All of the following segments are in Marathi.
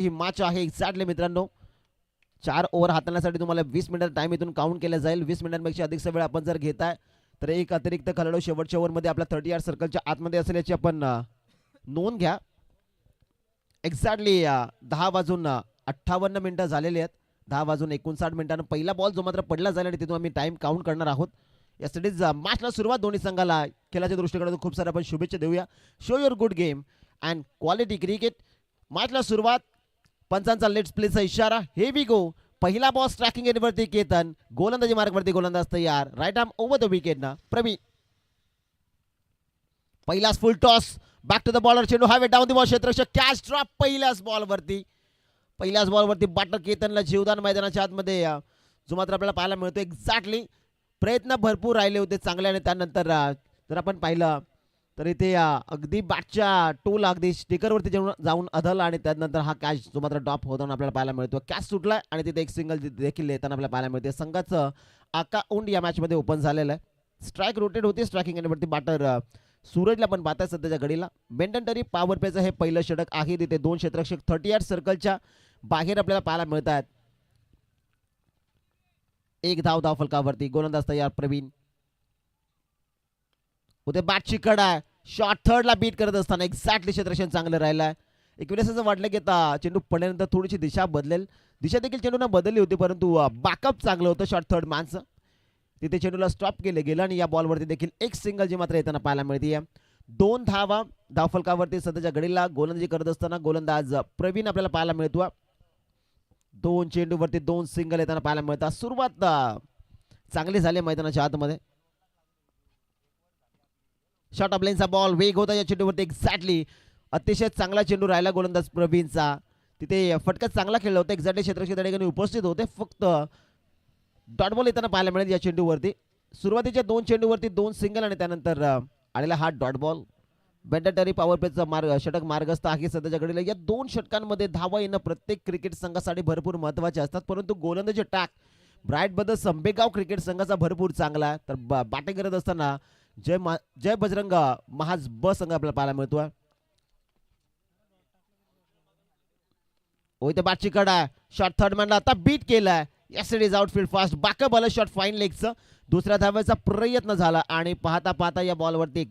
ही मॅच आहे एक्झॅक्टली मित्रांनो. 4 ओव्हर हाताळण्यासाठी तुम्हाला 20 मिनिट टाइम इथून काउंट केला जाईल. 20 मिनिटांपेक्षा अधिकचा वेळ आपण जर घेताय तर एक अतिरिक्त खेळाडू शेवटच्या ओव्हरमध्ये आपल्या 30 यार्ड सर्कलच्या आतमध्ये असेल याची आपण नोंद घ्या. एक्झॅक्टली 10:58 मिनिटं झालेली आहेत. 10:59 मिनिटांना पहिला बॉल जो मात्र पडला जाईल आणि तिथून आम्ही टाइम काउंट करणार आहोत. यासाठीच मॅचला सुरुवात दोन्ही संघाला खेळाच्या दृष्टीकडून खूप सारे आपण शुभेच्छा देऊया. Show your good game and quality cricket. मॅचला सुरुवात पंचांचा लेट्स प्लेचा इशारा. हे वी गो. पहिला बॉल स्ट्रायकिंग एंडवरती केतन. गोलंदाजी मार्गवरती गोलंदाज तयार. Right arm over the wicket ना प्रवीण. पहिलाच full toss back to the bowler. चेंडू हायवे डाऊन द बॉल क्षेत्ररक्षक कॅच ड्रॉप. पहिल्याच बॉलवरती बाटर केतनला जीवदान मैदानाच्या आतमध्ये जो मात्र आपल्याला पाहायला मिळतो. एक्झॅक्टली प्रयत्न भरपूर राहिले होते चांगले आणि त्यानंतर जर आपण पाहिलं तर इथे अगदी बॅटच्या टोल अगदी स्टिकरवरती जाऊन अधल आणि त्यानंतर हा कॅच जो मात्र ड्रॉप होताना आपल्याला पाहायला मिळतो. कॅच सुटलाय आणि तिथे एक सिंगल देखील येताना आपल्याला पाहायला मिळते. संघाचं अकाउंट या मॅचमध्ये ओपन झालेलं आहे. स्ट्राईक रोटेट होते स्ट्रायकिंग एंडवरती बाटर सूरजला पण पाहताय सध्याच्या घडीला. मेंटनटरी पॉवर प्लेचं हे पहिलं षटक आहे. तिथे 2 क्षेत्ररक्षक 30 यार्ड सर्कलच्या बाहेर आपल्याला पाहायला मिळत आहेत. एक धाव फलकावरती. गोलंदाज तयार प्रवीण. उद्या बॅटची कड आहे. शॉट थर्डला बीट करत असताना एक्झॅक्टली क्षेत्ररक्षण चांगलं राहिलं आहे. एक वेळेस असं वाटलं की आता चेंडू पडल्यानंतर थोडीशी दिशा बदलेल. दिशा देखील चेंडूने बदलली होती परंतु बॅकअप चांगलं होतं शॉट थर्ड मॅनचं. तिथे चेंडूला स्टॉप केले गेलं आणि या बॉलवरती देखील एक सिंगल जी मात्र येताना पाहायला मिळते. 2 धावा धावफलकावरती सध्याच्या घडीला गोलंदाजी करत असताना गोलंदाज प्रवीण आपल्याला पाहायला मिळतो. 2 चेंडूवरती 2 सिंगल येताना पाहायला मिळतात. सुरुवात चांगली झाली मैदानाच्या आतमध्ये. शॉर्ट ऑफ लाईनचा बॉल वेग होता या चेंडूवरती. एक्झॅक्टली अतिशय चांगला चेंडू राहिला गोलंदाज प्रवीणचा. तिथे फटका चांगला खेळला होता. एक्झॅक्टली क्षेत्ररक्षक त्या ठिकाणी उपस्थित होते. फक्त डॉट बॉल येताना पाहायला मिळेल या चेंडूवरती. सुरुवातीच्या 2 चेंडूवरती 2 सिंगल आणि त्यानंतर आलेला हा डॉट बॉल. मेंटनटरी पॉवर प्लेचा षटक मार्गस्थ आहे सध्याच्या घडीला. या 2 षटकांमध्ये धावा येणं प्रत्येक क्रिकेट संघासाठी भरपूर महत्त्वाचे असतात परंतु गोलंदाजी टॅक ब्राईट बद्दल संबेगाव क्रिकेट संघाचा भरपूर चांगला आहे. तर बॅटिंग करत असताना जय बजरंग महाज ब संघ आपल्याला पाहायला मिळतोय. इथे बॅटची कडा. शॉट थर्ड मॅनला आता बीट केलाय. Yes it is outfield fast. Backup आलं शॉट फाईन लेगचं. दुसऱ्या धावाचा प्रयत्न झाला आणि पाहता पाहता या बॉलवरती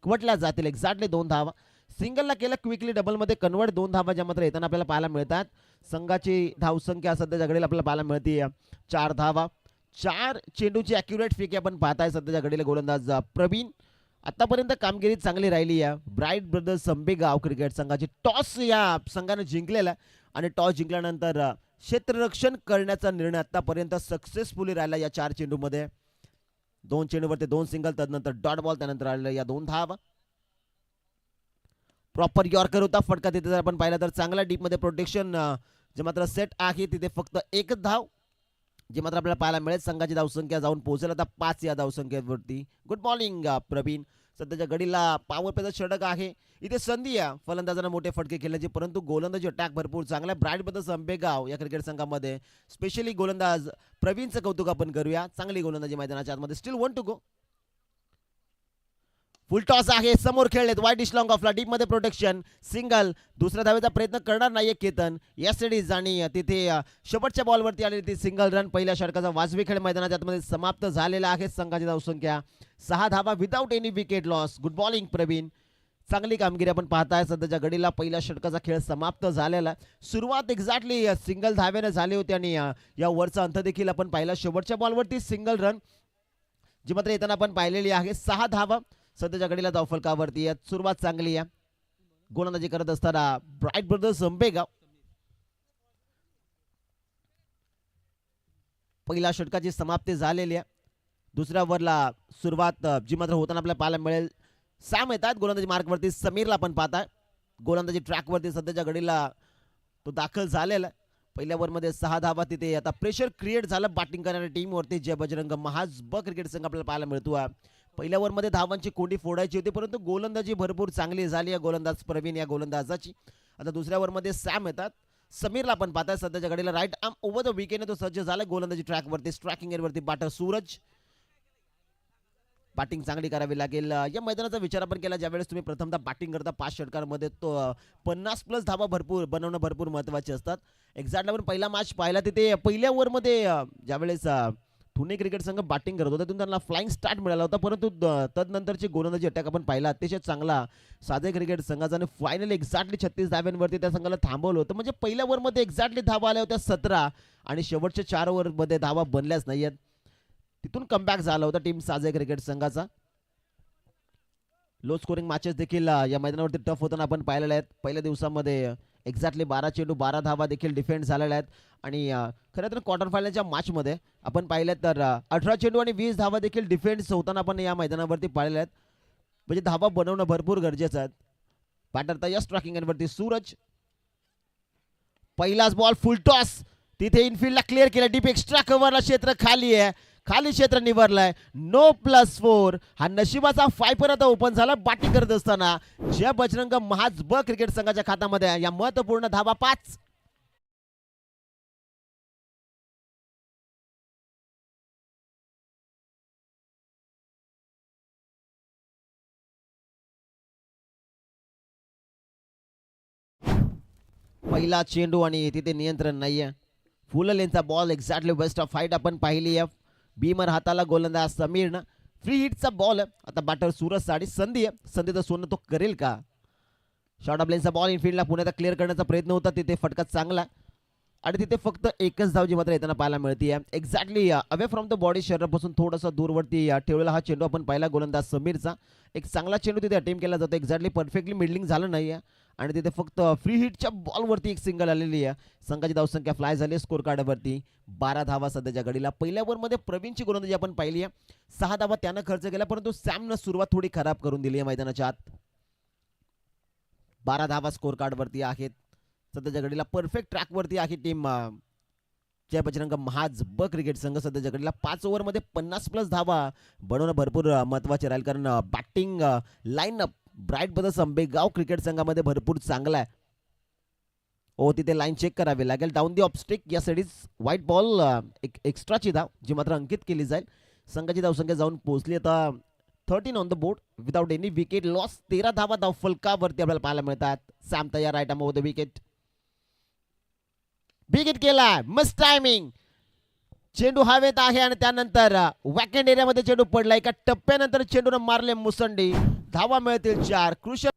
कवटल्या जातील. एक्झॅक्टली 2 धावा. सिंगलला केलं क्विकली डबलमध्ये कन्वर्ट. 2 धावा ज्या मात्र येताना आपल्याला पाहायला मिळतात. संघाची धावसंख्या सध्याच्या घडीला आपल्याला पाहायला मिळते 4 धावा. 4 चेंडूची अॅक्युरेट फेकी आपण पाहताय सध्याच्या घडीला गोलंदाज प्रवीण. आतापर्यंत कामगिरी चांगली राहिली आहे. ब्राईट ब्रदर्स संबेगाव क्रिकेट संघाची. टॉस या संघाने जिंकलेला आहे आणि टॉस जिंकल्यानंतर क्षेत्ररक्षण करण्याचा निर्णय आतापर्यंत सक्सेसफुली राहिला या 4 चेंडूमध्ये. 2 चेंडूवरती 2 सिंगल त्यानंतर डॉट बॉल त्यानंतर आलेला या 2 धावा. प्रॉपर यॉर्कर होता फटका. तिथे जर आपण पाहिलं तर चांगला डीप मध्ये प्रोटेक्शन जे मात्र सेट आहे. तिथे फक्त 1 धाव जे मात्र आपल्याला पाहायला मिळेल. संघाची धावसंख्या जाऊन पोहोचेल आता 5 या धावसंख्येवरती. Good morning Pravin. सध्याच्या घडीला पॉवर प्लेचा षटक आहे. इथे संधी आहे फलंदाजांना मोठे फटके खेळण्याची परंतु गोलंदाजी अटॅक भरपूर चांगला आहे. ब्राईट बद्दल संबेगाव या क्रिकेट संघामध्ये स्पेशली गोलंदाज प्रवीणचं कौतुक आपण करूया. चांगली गोलंदाजी मैदानाच्या आतमध्ये. Still 1 to go. Full toss आहे. समोर खेळलेत. वाईट डिश लॉंग ऑफला. डीप मध्ये प्रोटेक्शन. सिंगल. दुसऱ्या धावेचा प्रयत्न करणार नाहीये केतन. येस इट इज आणि तिथे शेवटच्या बॉलवरती आलेली ती सिंगल रन. पहिल्या षटकाचा वाजवी खेळ मैदानाच्या आतमध्ये समाप्त झालेला आहे. संघाची धावसंख्या 6 धावा without any wicket loss. Good bowling Praveen. चांगली कामगिरी आपण पाहताय सध्याच्या घडीला. पहिल्या षटकाचा खेळ समाप्त झालेला. सुरुवात एक्झॅक्टली सिंगल धावेने झाली होती आणि या वरचा अंत देखील आपण पाहिला. शेवटच्या बॉलवरती सिंगल रन जी मात्र येताना आपण पाहिलेली आहे. 6 धावा सध्याच्या घडीला धावफलकावरती. सुरुवात चांगली आहे गोलंदाजी करत असताना ब्राईट ब्रदर्स संबेगाव. पहिल्या षटकाची समाप्ती झालेली आहे. दुसऱ्या ओव्हरला सुरुवात जी मात्र होताना आपल्याला पाहायला मिळेल. सॅम येतात गोलंदाजी मार्कवरती. समीरला पण पाहताय गोलंदाजी ट्रॅकवरती. सध्याच्या घडीला तो दाखल झालेला आहे. पहिल्या ओव्हरमध्ये 6 धावा. तिथे आता प्रेशर क्रिएट झालं बॅटिंग करणाऱ्या टीमवरती. जय बजरंग महाज ब क्रिकेट संघ आपल्याला पाहायला मिळतो. पहिल्या ओव्हरमध्ये धावांची कोंडी फोडायची होती परंतु गोलंदाजी भरपूर चांगली झाली आहे गोलंदाज प्रवीण या गोलंदाजाची. आता दुसऱ्या ओव्हरमध्ये सॅम येतात. समीरला पण पाहताय सध्याच्या घडीला. राईट आर्म ओव्हर द विकेटने तो सज्ज झाला गोलंदाजी ट्रॅकवरती. स्ट्रायकिंग एंडवरती बाटर सूरज. बॅटिंग चांगली करावी लागेल. या मैदानाचा विचार आपण केला ज्यावेळेस तुम्ही प्रथमतः बॅटिंग करता 5 षटकांमध्ये तो 50 प्लस धावा भरपूर बनवणं भरपूर महत्त्वाचे असतात. एक्झॅक्ट आपण पहिला मॅच पाहिला तिथे पहिल्या ओव्हरमध्ये ज्यावेळेस पुणे क्रिकेट संघ बॅटिंग करत होता तिथून त्यांना फ्लाइंग स्टार्ट मिळाला होता, परंतु तदनंतरची गोलंदाजी अटॅक आपण पाहिला अतिशय चांगला साधे क्रिकेट संघाचा फायनली एक्झॅक्टली 36 धाव्यांवरती त्या संघाला थांबवलं होतं. म्हणजे पहिल्या ओव्हरमध्ये एक्झॅक्टली धावा आल्या होत्या 17 आणि शेवटच्या 4 ओव्हरमध्ये धावा बनल्याच नाहीयेत. तिथून कमबॅक झाला होता टीम साजे क्रिकेट संघाचा. लो स्कोरिंग मॅचेस देखील या मैदानावरती टफ होताना आपण पाहिलेले आहेत. पहिल्या दिवसामध्ये एक्झॅक्टली 12 चेंडू 12 धावा देखील डिफेंड झालेल्या आहेत आणि खरं तर क्वार्टर फायनलच्या मॅचमध्ये आपण पाहिलं तर 18 चेंडू आणि 20 धावा देखील डिफेन्स होताना आपण या मैदानावरती पाहिलेल्या आहेत. म्हणजे धावा बनवणं भरपूर गरजेचं आहे. बॅटर तयार स्ट्रायकिंग एंडवरती सूरज. पहिलाच बॉल फुल टॉस तिथे इनफिल्डला क्लिअर केला. डीप एक्स्ट्रा कव्हरला क्षेत्र खाली आहे, खाली क्षेत्र निवरलंय. नो +4 हा नशिबाचा 5 परत ओपन झाला बॅटिंग करत असताना. जय बजरंग महाज ब क्रिकेट संघाच्या खात्यामध्ये या महत्वपूर्ण धावा 5. पहिला चेंडू आणि तिथे नियंत्रण नाहीये. फुल लेनचा ball exactly waste of fight आपण पाहिली आहे. बीमर हाताला गोलंदाज समीरनं. फ्री हिटचा बॉल आहे. आता बॅटर सूरज साठी संधी आहे. संधीचं सोनं तो करेल का? शॉर्ट ऑफ लेनचा बॉल इनफिल्डला पुण्याचा क्लिअर करण्याचा प्रयत्न होता. तिथे फटका चांगला आणि तिथे फक्त एकच धाव जी मात्र येताना पाहायला मिळते. Exactly away from the body शरीरापासून थोडासा दूरवरती ठेवलेला हा चेंडू आपण पाहिला गोलंदाज समीरचा. एक चांगला चेंडू तिथे अटेम्प्ट केला जातो. एक्झॅक्टली परफेक्टली मिडलिंग झालं नाही आहे आणि तिथे फक्त फ्री हिटच्या बॉलवरती एक सिंगल आलेली आहे. संघाची धावसंख्या फ्लाय झाली स्कोर कार्डवरती 12 धावा सध्याच्या घडीला. पहिल्या ओव्हरमध्ये प्रवीणची गोलंदाजी आपण पाहिली आहे. 6 धावा त्यानं खर्च केला, परंतु सॅमनं सुरुवात थोडी खराब करून दिली आहे मैदानाच्या आत. 12 धावा स्कोर कार्डवरती आहेत. सध्याच्या घडीला परफेक्ट ट्रॅकवरती आहे टीम जय बजरंग महाज ब क्रिकेट संघ. सध्याच्या घडीला 5 ओव्हरमध्ये 50 प्लस धावा बनवणं भरपूर महत्त्वाचे राहील, कारण batting line-up bright brothers Ambegaon cricket संघामध्ये भरपूर चांगला आहे. ओ तिथे लाईन चेक करावी लागेल. डाऊन दी ऑफस्टिक या साईडीज व्हाईट बॉल एक एक्स्ट्राची धाव जी मात्र अंकित केली जाईल. संघाची धावसंख्या जाऊन पोहोचली आता 13 on the board without any wicket loss. 13 धावा धाव फलकावरती आपल्याला पाहायला मिळतात. सॅम तयार right arm over the wicket. Wicket केला. मस्त टायमिंग. चेंडू हवेत आहे आणि त्यानंतर वॅकेंड एरियामध्ये चेंडू पडला. एका टप्प्यानंतर चेंडूने मारले मुसंडी. धावा मिळतील 4. क्रुशल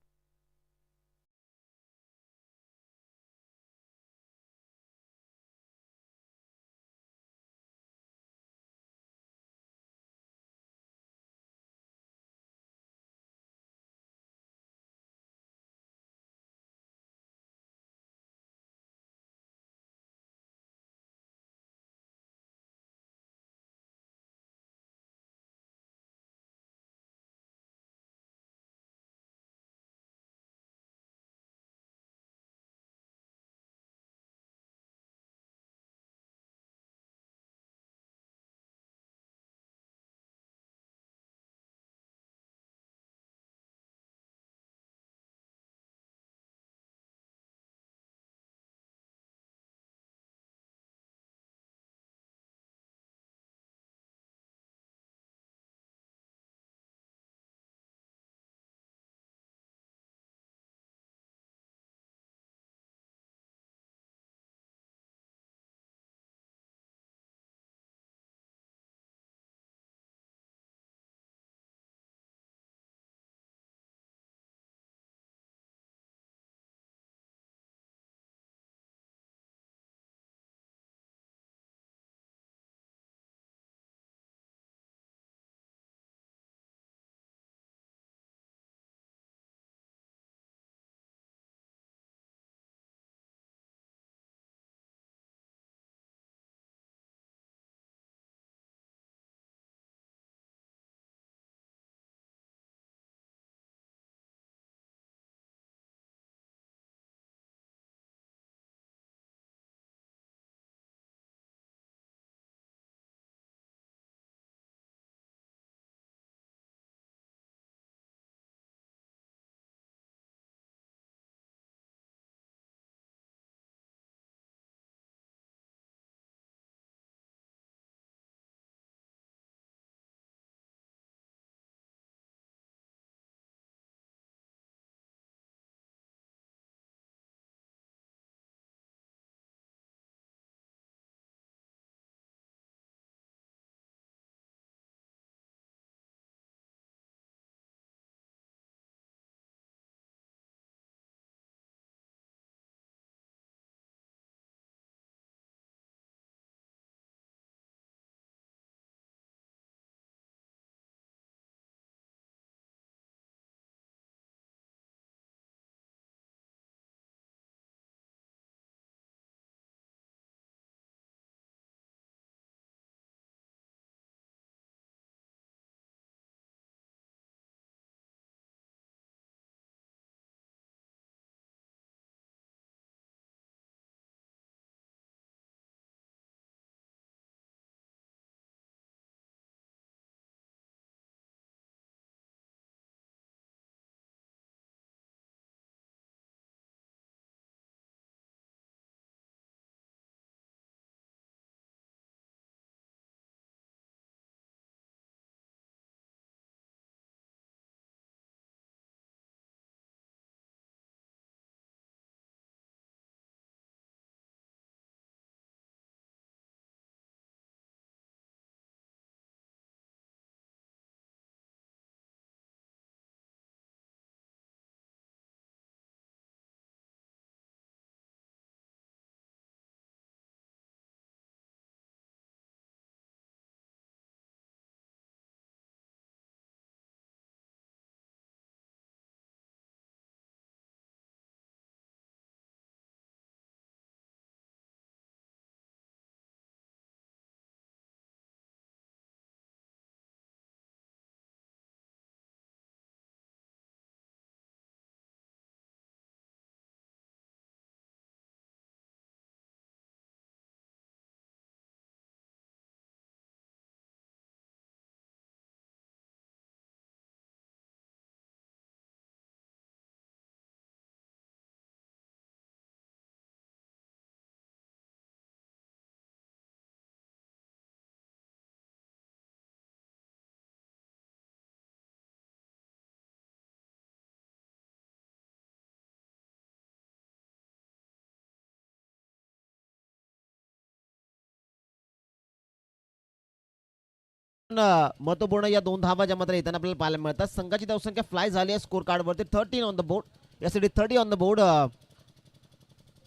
महत्वपूर्ण या 2 धावा ज्या मात्र येताना आपल्याला पाहायला मिळतात. संघाची धावसंख्या फ्लाय झाली आहे स्कोर कार्ड वरती 13 ऑन द बोर्ड. यासाठी 30 ऑन द बोर्ड.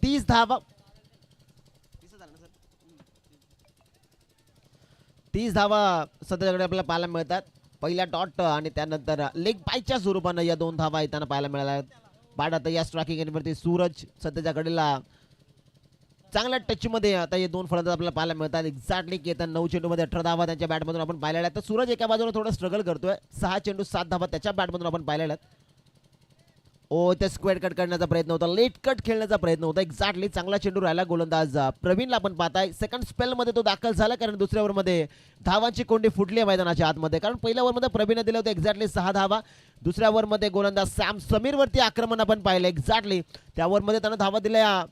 30 धावा 30 धावा सध्याकडे आपल्याला पाहायला मिळतात. पहिला डॉट आणि त्यानंतर लेग बायच्या स्वरूपानं या 2 धावा येताना पाहायला मिळाल्या. बाद आता या स्ट्रायकिंग एंडवरती सूरज सध्याच्या घडीला चांगल्या टचमध्ये आता हे 2 फलंदाज आपल्याला पाहायला मिळतात. एक्झॅक्टली येतात 9 चेंडूमध्ये 18 धावा त्यांच्या बॅटमधून आपण पाहिलेल्या आहेत. तर सूरज एका बाजूला थोडं स्ट्रगल करतोय. 6 चेंडू 7 धावा त्याच्या बॅटमधून आपण पाहिलेल्या आहेत. ओ ते स्क्वेअर कट करण्याचा प्रयत्न होता, लेट कट खेळण्याचा प्रयत्न होता. एक्झॅक्टली चांगला चेंडू राहिला गोलंदाज प्रवीणला आपण पाहताय. सेकंड स्पेलमध्ये तो दाखल झाला कारण दुसऱ्या ओव्हरमध्ये धावांची कोंडी फुटली आहे मैदानाच्या आतमध्ये. कारण पहिल्या ओव्हरमध्ये प्रवीणने दिले होते एक्झॅक्टली 6 धावा. दुसऱ्या ओव्हरमध्ये गोलंदाज सॅम समीरवरती आक्रमण आपण पाहिलं. एक्झॅक्टली त्या ओव्हरमध्ये त्यानं धावा दिल्या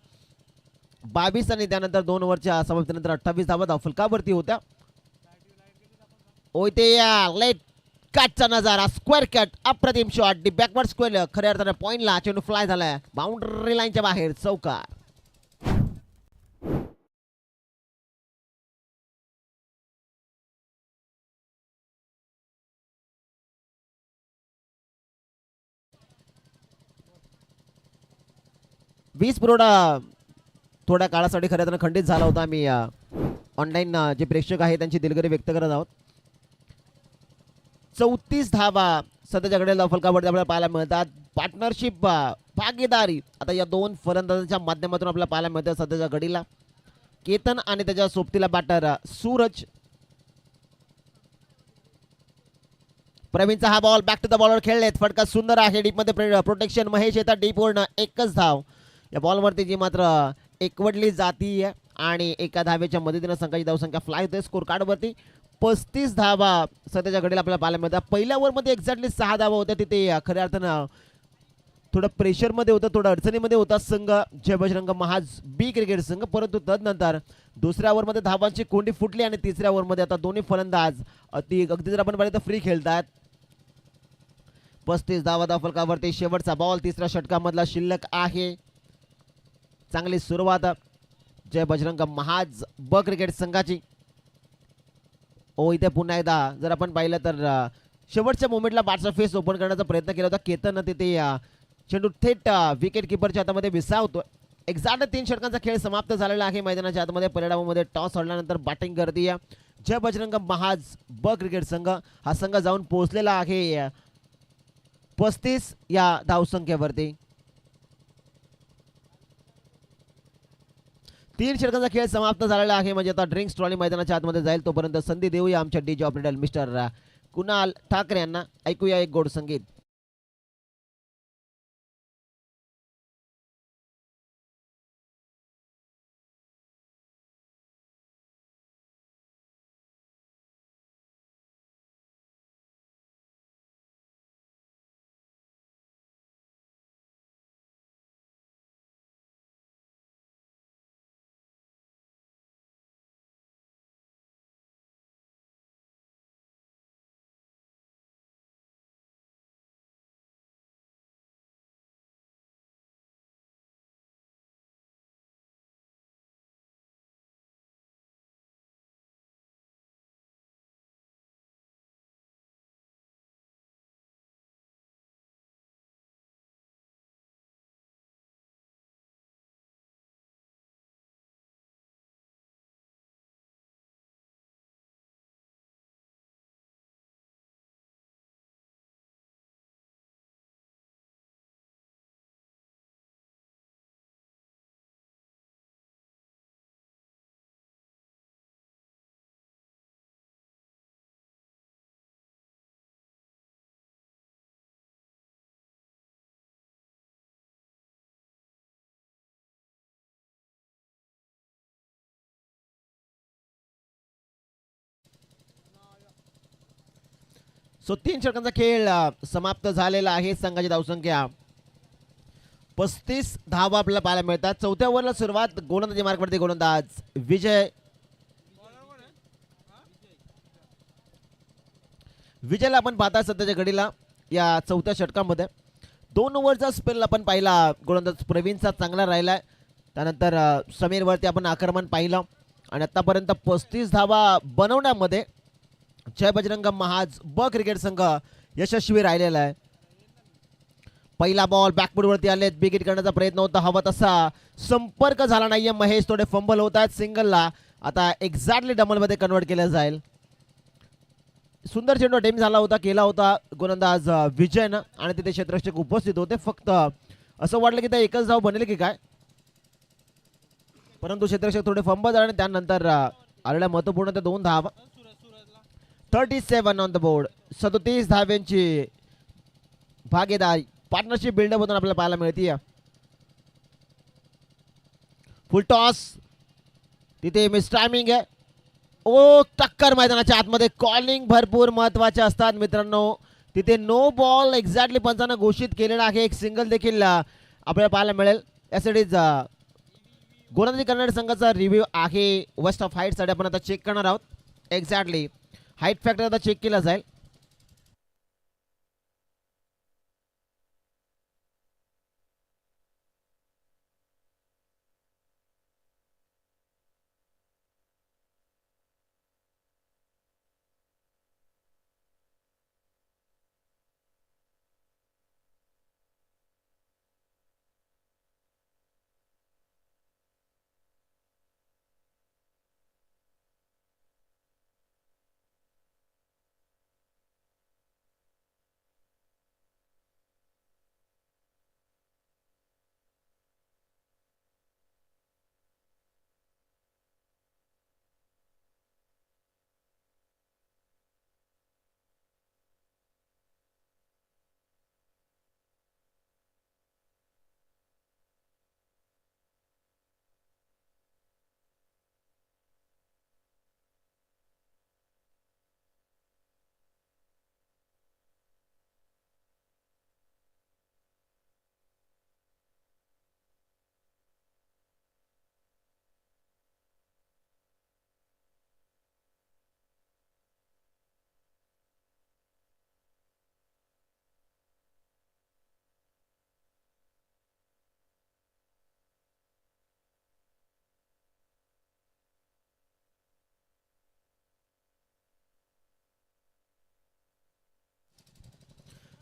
22 आणि त्यानंतर 2 ओव्हरच्या समाप्तीनंतर 28 धावा धावफलकावरती होत्या. ओ ते लेट कटचा नजारा, स्क्वेअर कट, अप्रतिम शॉट, डी बॅकवर्ड स्क्वेअर. खऱ्या अर्थाने पॉइंटला चेंडू फ्लाय झालाय बाउंड्री लाईनच्या बाहेर. चौकार. वीज पुरवठा थोड्या काळासाठी खऱ्या अर्थाने खंडित झाला होता. आम्ही ऑनलाईन जे प्रेक्षक आहेत त्यांची दिलगिरी व्यक्त करत आहोत. 34 धावा सध्याच्या घडीला फलकावरती आपल्याला पाहायला मिळतात. पार्टनरशिप भागीदारी आता या 2 फलंदाजांच्या माध्यमातून आपल्याला पाहायला मिळतात. सध्याच्या घडीला केतन आणि त्याच्या सोबतीला बॅटर सूरज. प्रवीणचा हा बॉल बॅक टू द बॉलवर खेळलेत. फटका सुंदर आहे डीपमध्ये प्रोटेक्शन. महेश येतात डीपवरनं. एकच धाव या बॉलवरती जी मात्र एकवटली जाती आणि एका धावेच्या मदतीनं संघाची धावसंख्या फ्लाय होते स्कोर कार्डवरती. 35 धावा सध्याच्या घडीला आपल्याला पाहायला मिळतात. पहिल्या ओव्हरमध्ये एक्झॅक्टली 6 धावा होत्या. तिथे खऱ्या अर्थानं थोडं प्रेशरमध्ये होतं, थोडं अडचणीमध्ये होता संघ जय बजरंग महाज बी क्रिकेट संघ. परंतु तदनंतर दुसऱ्या ओव्हरमध्ये धावांची कोंडी फुटली आणि तिसऱ्या ओव्हरमध्ये आता दोन्ही फलंदाज अगदी जर आपण पाहिलं तर फ्री खेळतात. 35 धावा धावफलकावरती. शेवटचा बॉल तिसऱ्या षटकामधला शिल्लक आहे. चांगली सुरुवात जय बजरंग महाज ब क्रिकेट संघाची. ओ इथे पुन्हा एकदा जर आपण पाहिलं तर शेवटच्या मोमेंटला बॅटचा फेस ओपन करण्याचा प्रयत्न केला होता केतन. तिथे चेंडू थेट विकेट किपरच्या हातामध्ये विसावतो. एक्झॅक्ट 3 षटकांचा खेळ समाप्त झालेला आहे मैदानाच्या आतमध्ये. परिणामामध्ये टॉस हरल्यानंतर बॅटिंग करते जय बजरंग महाज ब क्रिकेट संघ. हा संघ जाऊन पोहोचलेला आहे 35 या धावसंख्येवरती. 3 षटकांचा खेळ समाप्त झालेला आहे. म्हणजे आता ड्रिंक्स ट्रॉली मैदानाच्या आतमध्ये जाईल. तोपर्यंत संधी देऊया आमच्या DJ operator mister Kunal Thackeray यांना. ऐकूया एक गोड संगीत. सो 3 षटकांचा खेळ समाप्त झालेला आहे. संघाची धावसंख्या 35 धावा आपल्याला पाहायला मिळतात. चौथ्या ओव्हरला सुरुवात गोलंदाजी मार्कवरती गोलंदाज विजयला आपण पाहता सध्याच्या घडीला या चौथ्या षटकामध्ये. 2 ओव्हरचा स्पेल आपण पाहिला गोलंदाज प्रवीणचा चांगला राहिला. त्यानंतर समीरवरती आपण आक्रमण पाहिलं आणि आतापर्यंत 35 धावा बनवण्यामध्ये जय बजरंग महाज ब क्रिकेट संघ यशस्वी राहिलेला आहे. पहिला बॉल बॅकफूट वरती आलेत, बिगिट करण्याचा प्रयत्न होता, हवा तसा संपर्क झाला नाहीये. महेश थोडे फंबल होत आहेत सिंगलला, आता एक्झॅक्टली डबल मध्ये कन्वर्ट केलं जाईल. सुंदर चेंडू टेम झाला होता, केला होता गोलंदाज विजयनं आणि तिथे क्षेत्ररक्षक उपस्थित होते. फक्त असं वाटलं की त्या एकच धाव बनेल की काय, परंतु क्षेत्ररक्षक थोडे फंबल झाले आणि त्यानंतर आलेल्या महत्वपूर्ण ते 2 धावा. 37 ऑन द बोर्ड. 37 धाव्यांची भागीदारी पार्टनरशिप बिल्डअप होताना आपल्याला पाहायला मिळते. फुल टॉस, तिथे मिस टायमिंग आहे. ओ टक्कर मैदानाच्या आतमध्ये. कॉलिंग भरपूर महत्वाचे असतात मित्रांनो. तिथे नो बॉल एक्झॅक्टली पंचानं घोषित केलेला आहे. एक सिंगल देखील आपल्याला पाहायला मिळेल. यासाठीच गोलंदाजी करणाऱ्या संघाचा रिव्ह्यू आहे वेस्ट ऑफ हाईट साठी आपण आता चेक करणार आहोत. एक्झॅक्टली हाईट फॅक्टर आता चेक केला जाईल.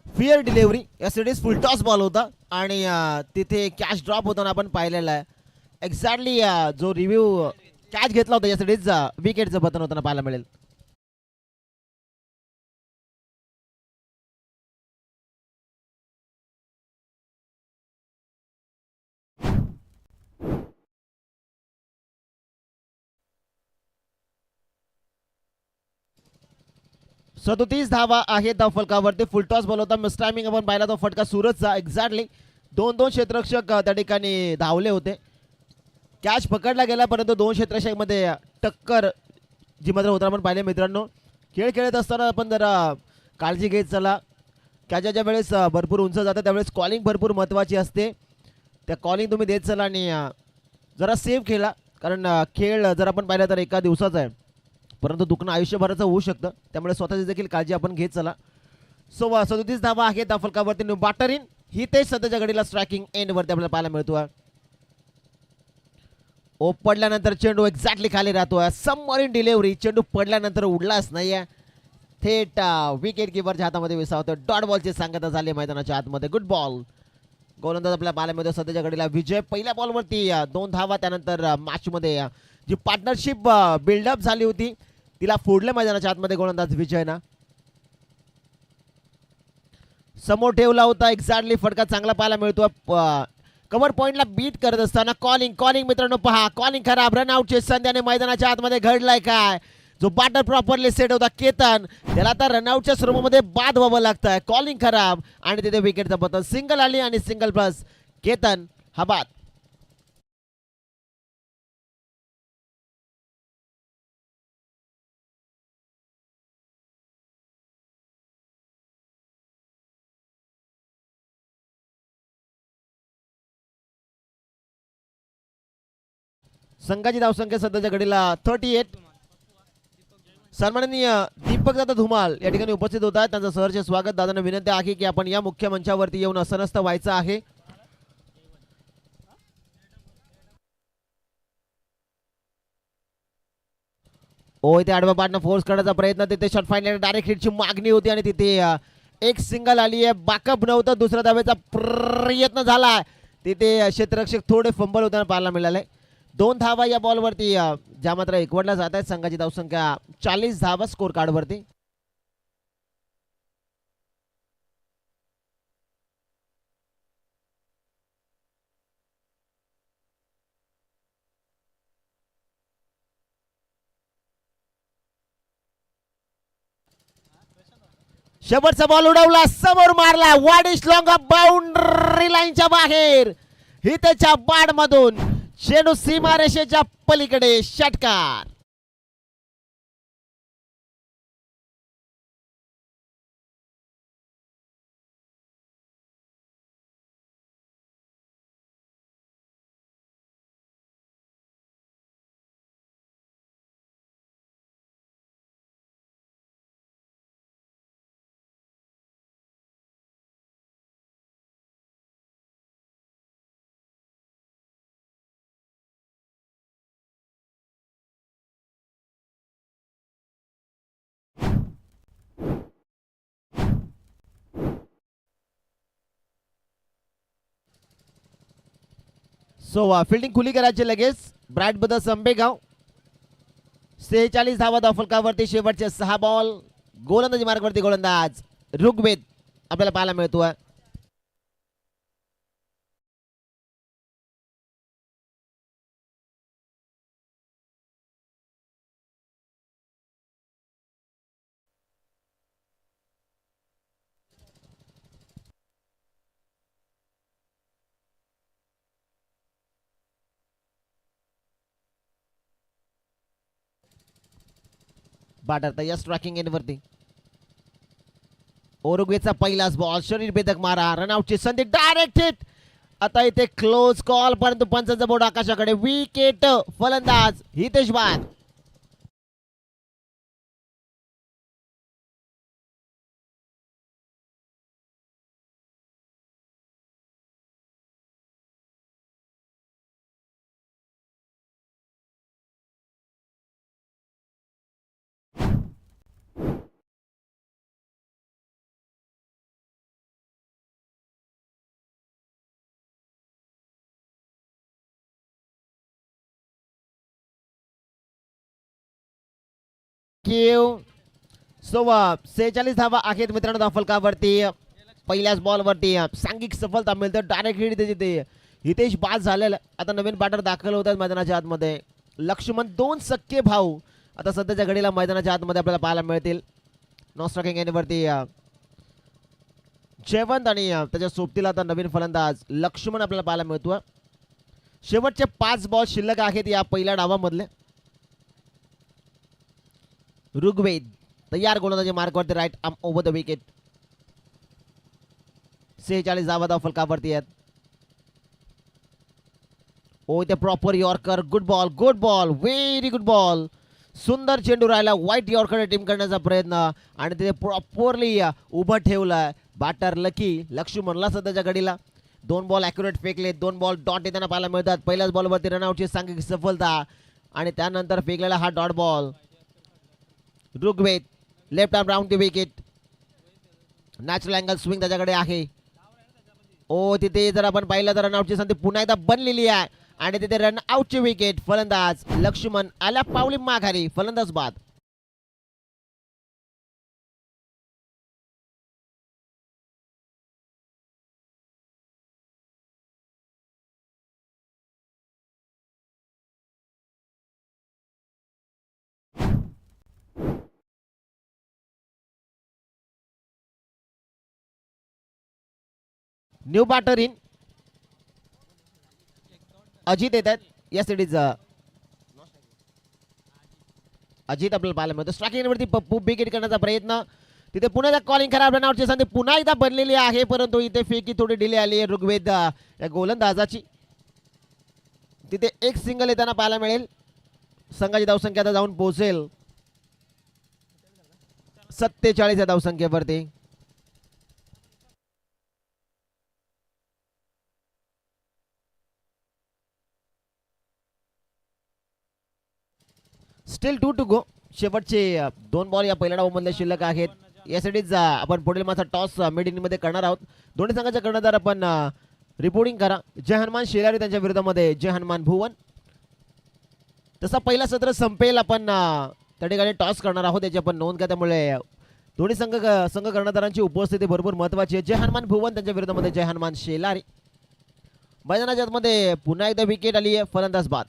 फिअर डिलिव्हरी यासाठी फुल टॉस बॉल होता आणि तिथे कॅच ड्रॉप होताना आपण पाहिलेला आहे. एक्झॅक्टली जो रिव्ह्यू कॅच घेतला होता यासाठीच विकेटचं बटन होताना पाहायला मिळेल. सदोतीस धावा आहेत धाव फलकावरती. फुलटॉस बॉल होता, मिस टायमिंग आपण पाहिला तो फटका सुरतचा. एक्झॅक्टली 2-2 क्षेत्ररक्षक त्या ठिकाणी धावले होते. कॅच पकडला गेला परंतु 2 क्षेत्ररक्षक मध्ये टक्कर जी मात्र होताना आपण पाहिले मित्रांनो. खेळ खेळत असताना आपण जरा काळजी घेत चला. कॅचाच्या वेळेस भरपूर उंच जातं त्यावेळेस कॉलिंग भरपूर महत्त्वाची असते. त्या कॉलिंग तुम्ही देत चला आणि जरा सेफ खेळा, कारण खेळ जर आपण पाहिला तर एका दिवसाचा आहे परंतु दुखणं आयुष्यभराचं होऊ शकतं, त्यामुळे स्वतःची देखील काळजी आपण घेत चला. 37 धावा आहेत त्या फलकावरती. न्यू बॅटरीन ही तेच सध्याच्या घडीला स्ट्रायकिंग एंडवरती आपल्याला पाहायला मिळतो. ओ पडल्यानंतर चेंडू एक्झॅक्टली खाली राहतोय. सबमरीन डिलिव्हरी, चेंडू पडल्यानंतर उडलाच नाहीये, थेट विकेट किपरच्या हातामध्ये विसावतो. डॉट बॉलची सांगता झाली मैदानाच्या आतमध्ये. Good ball. गोलंदाज आपल्या पाहायला मिळतो सध्याच्या घडीला विजय. पहिल्या बॉलवरती 2 धावा. त्यानंतर मॅचमध्ये जी पार्टनरशिप बिल्डअप झाली होती तिला फोडलं मैदानाच्या आतमध्ये गोलंदाज विजयना. समोर ठेवला होता. एक्झॅक्टली फटका चांगला पाहायला मिळतो. कव्हर पॉइंटला बीट करत असताना कॉलिंग मित्रांनो पहा, कॉलिंग खराब. रनआउटची संध्याने मैदानाच्या आतमध्ये घडलाय काय. जो बॅटर प्रॉपरली सेट होता केतन, त्याला आता रनआउटच्या स्वरूपामध्ये बाद व्हावं लागतंय. कॉलिंग खराब आणि तिथे विकेटचं पतन. सिंगल आली आणि सिंगल प्लस केतन हा बाद. संघाची धावसंख्या सध्याच्या घडीला 38. सन्माननीय दीपक दादा धुमाल या ठिकाणी उपस्थित होत आहेत. त्यांचं सहर्ष स्वागत. दादांना विनंती आहे की आपण या मुख्य मंचावरती येऊन असनस्त व्हायचं आहे. ओ इथे आडव्या पाडणं फोर्स करण्याचा प्रयत्न, तिथे शॉट फाईन डायरेक्ट हिटची मागणी होती आणि तिथे एक सिंगल आली आहे. बॅकअप नव्हतं, दुसऱ्या धावेचा प्रयत्न झाला. तिथे क्षेत्ररक्षक थोडे फंबल होताना पाहायला मिळाले. 2 धावा या बॉलवरती ज्या मात्र एकवटल्या जात आहेत. संघाची धावसंख्या 40 धावा स्कोर कार्डवरती. शेवटचा बॉल उडवला, समोर मारला, वाडिश लॉंग बाउंड्री लाईनच्या बाहेर. हितेच्या बाड मधून चेंडू सीमारेषेच्या पलीकडे षटकार. फिल्डिंग खुली करायची लगेच. ब्राईट ब्रदर्स आंबेगाव 46 धावा फलकावरती. शेवटचे 6 बॉल. गोलंदाजी मार्गावरती गोलंदाज ऋग्वेद आपल्याला पाहायला मिळतोय. बॅटर तयार स्ट्रायकिंग एंड वरती. ओरुग्वेचा पहिलाच बॉल, शरीर भेदक मारा, रनआउटची संधी, डायरेक्ट हिट. आता इथे क्लोज कॉल, परंतु पंचांचा बोर्ड आकाशाकडे. विकेट. फलंदाज हितेश बाद. सो 46 धावा आहेत मित्रांनो धावफलकावरती. पहिल्याच बॉलवरती सांघिक सफलता मिळते. डायरेक्ट हिट त्याची ते हितेश बाद झालेला. आता नवीन बॅटर दाखल होतात मैदानाच्या आतमध्ये. लक्ष्मण 2 सख्खे भाऊ आता सध्याच्या घडीला मैदानाच्या आतमध्ये आपल्याला पाहायला मिळतील. नॉन स्ट्रायकिंग एंडवरती जयवंत आणि त्याच्या सोबतीला आता नवीन फलंदाज लक्ष्मण आपल्याला पाहायला मिळतो. शेवटचे 5 बॉल शिल्लक आहेत या पहिल्या डावामधले. ऋग्वेद तयार गोलंदाजी मार्गावरती, right arm over the wicket. 46 धावा फलकावरती आहेत. ओ ते proper yorker. Good ball, good ball, very good ball. सुंदर चेंडू राहिला. व्हाईट यॉर्कर टीम करण्याचा प्रयत्न आणि तिथे प्रॉपरली उभं ठेवलं बॅटर लकी लक्ष्मणला. सध्याच्या घडीला 2 बॉल ॲक्युरेट फेकले, 2 बॉल डॉट येताना पाहायला मिळतात. पहिल्याच बॉलवरती रनआउटची सांघिक सफलता आणि त्यानंतर फेकलेला हा dot ball. Rigved left arm round the wicket. Natural angle swing त्याच्याकडे आहे. ओ तिथे जर आपण पाहिलं तर रनआउटची संधी पुन्हा एकदा बनलेली आहे आणि तिथे रनआउटची विकेट. फलंदाज लक्ष्मण आल्या पावली माघारी. फलंदाज बाद. न्यू बॅटर इन अजित येतात. या सिटीज अजित आपल्याला पाहायला मिळतो. स्ट्रायकिंग वरती पप्पू बिग हिट करण्याचा प्रयत्न. तिथे पुन्हा कॉलिंग खराब. रनआउटची संधी पुन्हा एकदा बनलेली आहे, परंतु इथे फेकी थोडी डिले आली आहे ऋग्वेद या गोलंदाजाची. तिथे एक सिंगल येताना पाहायला मिळेल. संघाची धावसंख्या आता जाऊन पोहोचेल 47 या धावसंख्येवरती. Still 2 to go. शेवटचे 2 बॉल या पहिल्या डावामध्ये शिल्लक आहेत. यासाठीच आपण पुढील माझा टॉस मिड इनिंग मध्ये करणार आहोत. दोन्ही संघाचे कर्णधार आपण रिपोर्टिंग करा. जय हनुमान शेलारी त्यांच्या विरोधामध्ये जय हनुमान भुवन. तसा पहिला सत्र संपेल आपण त्या ठिकाणी टॉस करणार आहोत याची आपण नोंद घ्या. त्यामुळे दोन्ही संघ कर्णधारांची उपस्थिती भरपूर महत्वाची आहे. जय हनुमान भुवन त्यांच्या विरोधामध्ये जय हनुमान शेलारी. मैदानाच्या आतमध्ये पुन्हा एकदा विकेट आली आहे. फलंदाज बाद.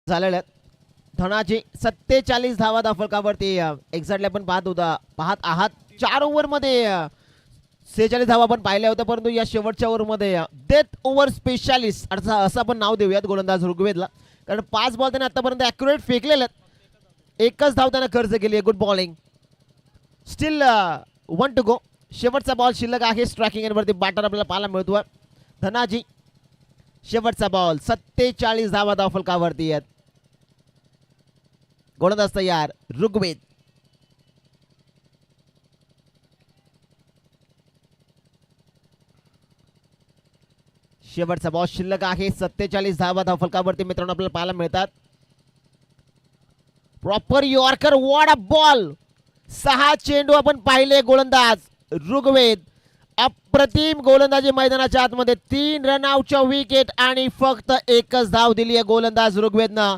झालेल्या धनाची 47 धावा फलकावरती एक्झॅक्टली आपण पाहत आहात. 4 ओव्हरमध्ये 46 धावा आपण पाहिल्या होत्या. परंतु या शेवटच्या ओव्हरमध्ये डेथ ओव्हर स्पेशालिस्ट असं आपण नाव देऊयात गोलंदाज ऋग्वेदला. कारण 5 बॉल त्याने आतापर्यंत ॲक्युरेट फेकलेले आहेत. एकच धाव त्याने खर्च केली आहे. Good bowling. Still 1 to go. शेवटचा बॉल शिल्लक आहे. स्ट्रायकिंग एंडवरती बॅटर आपल्याला पाहायला मिळतोय धनाजी. शेवटचा बॉल 47 धावा फलकावरती आहेत. गोलंदाज तयार ऋग्वेद. शेवटचा बॉल शिल्लक आहे. 47 धावा फलकावरती मित्रांनो आपल्याला पाहायला मिळतात. Proper yorker. What a ball. 6 चेंडू आपण पाहिले. गोलंदाज ऋग्वेद अप्रतिम गोलंदाजी मैदानाच्या आतमध्ये. 3 रनआउटच्या विकेट आणि फक्त एकच धाव दिली आहे गोलंदाज ऋग्वेदनं.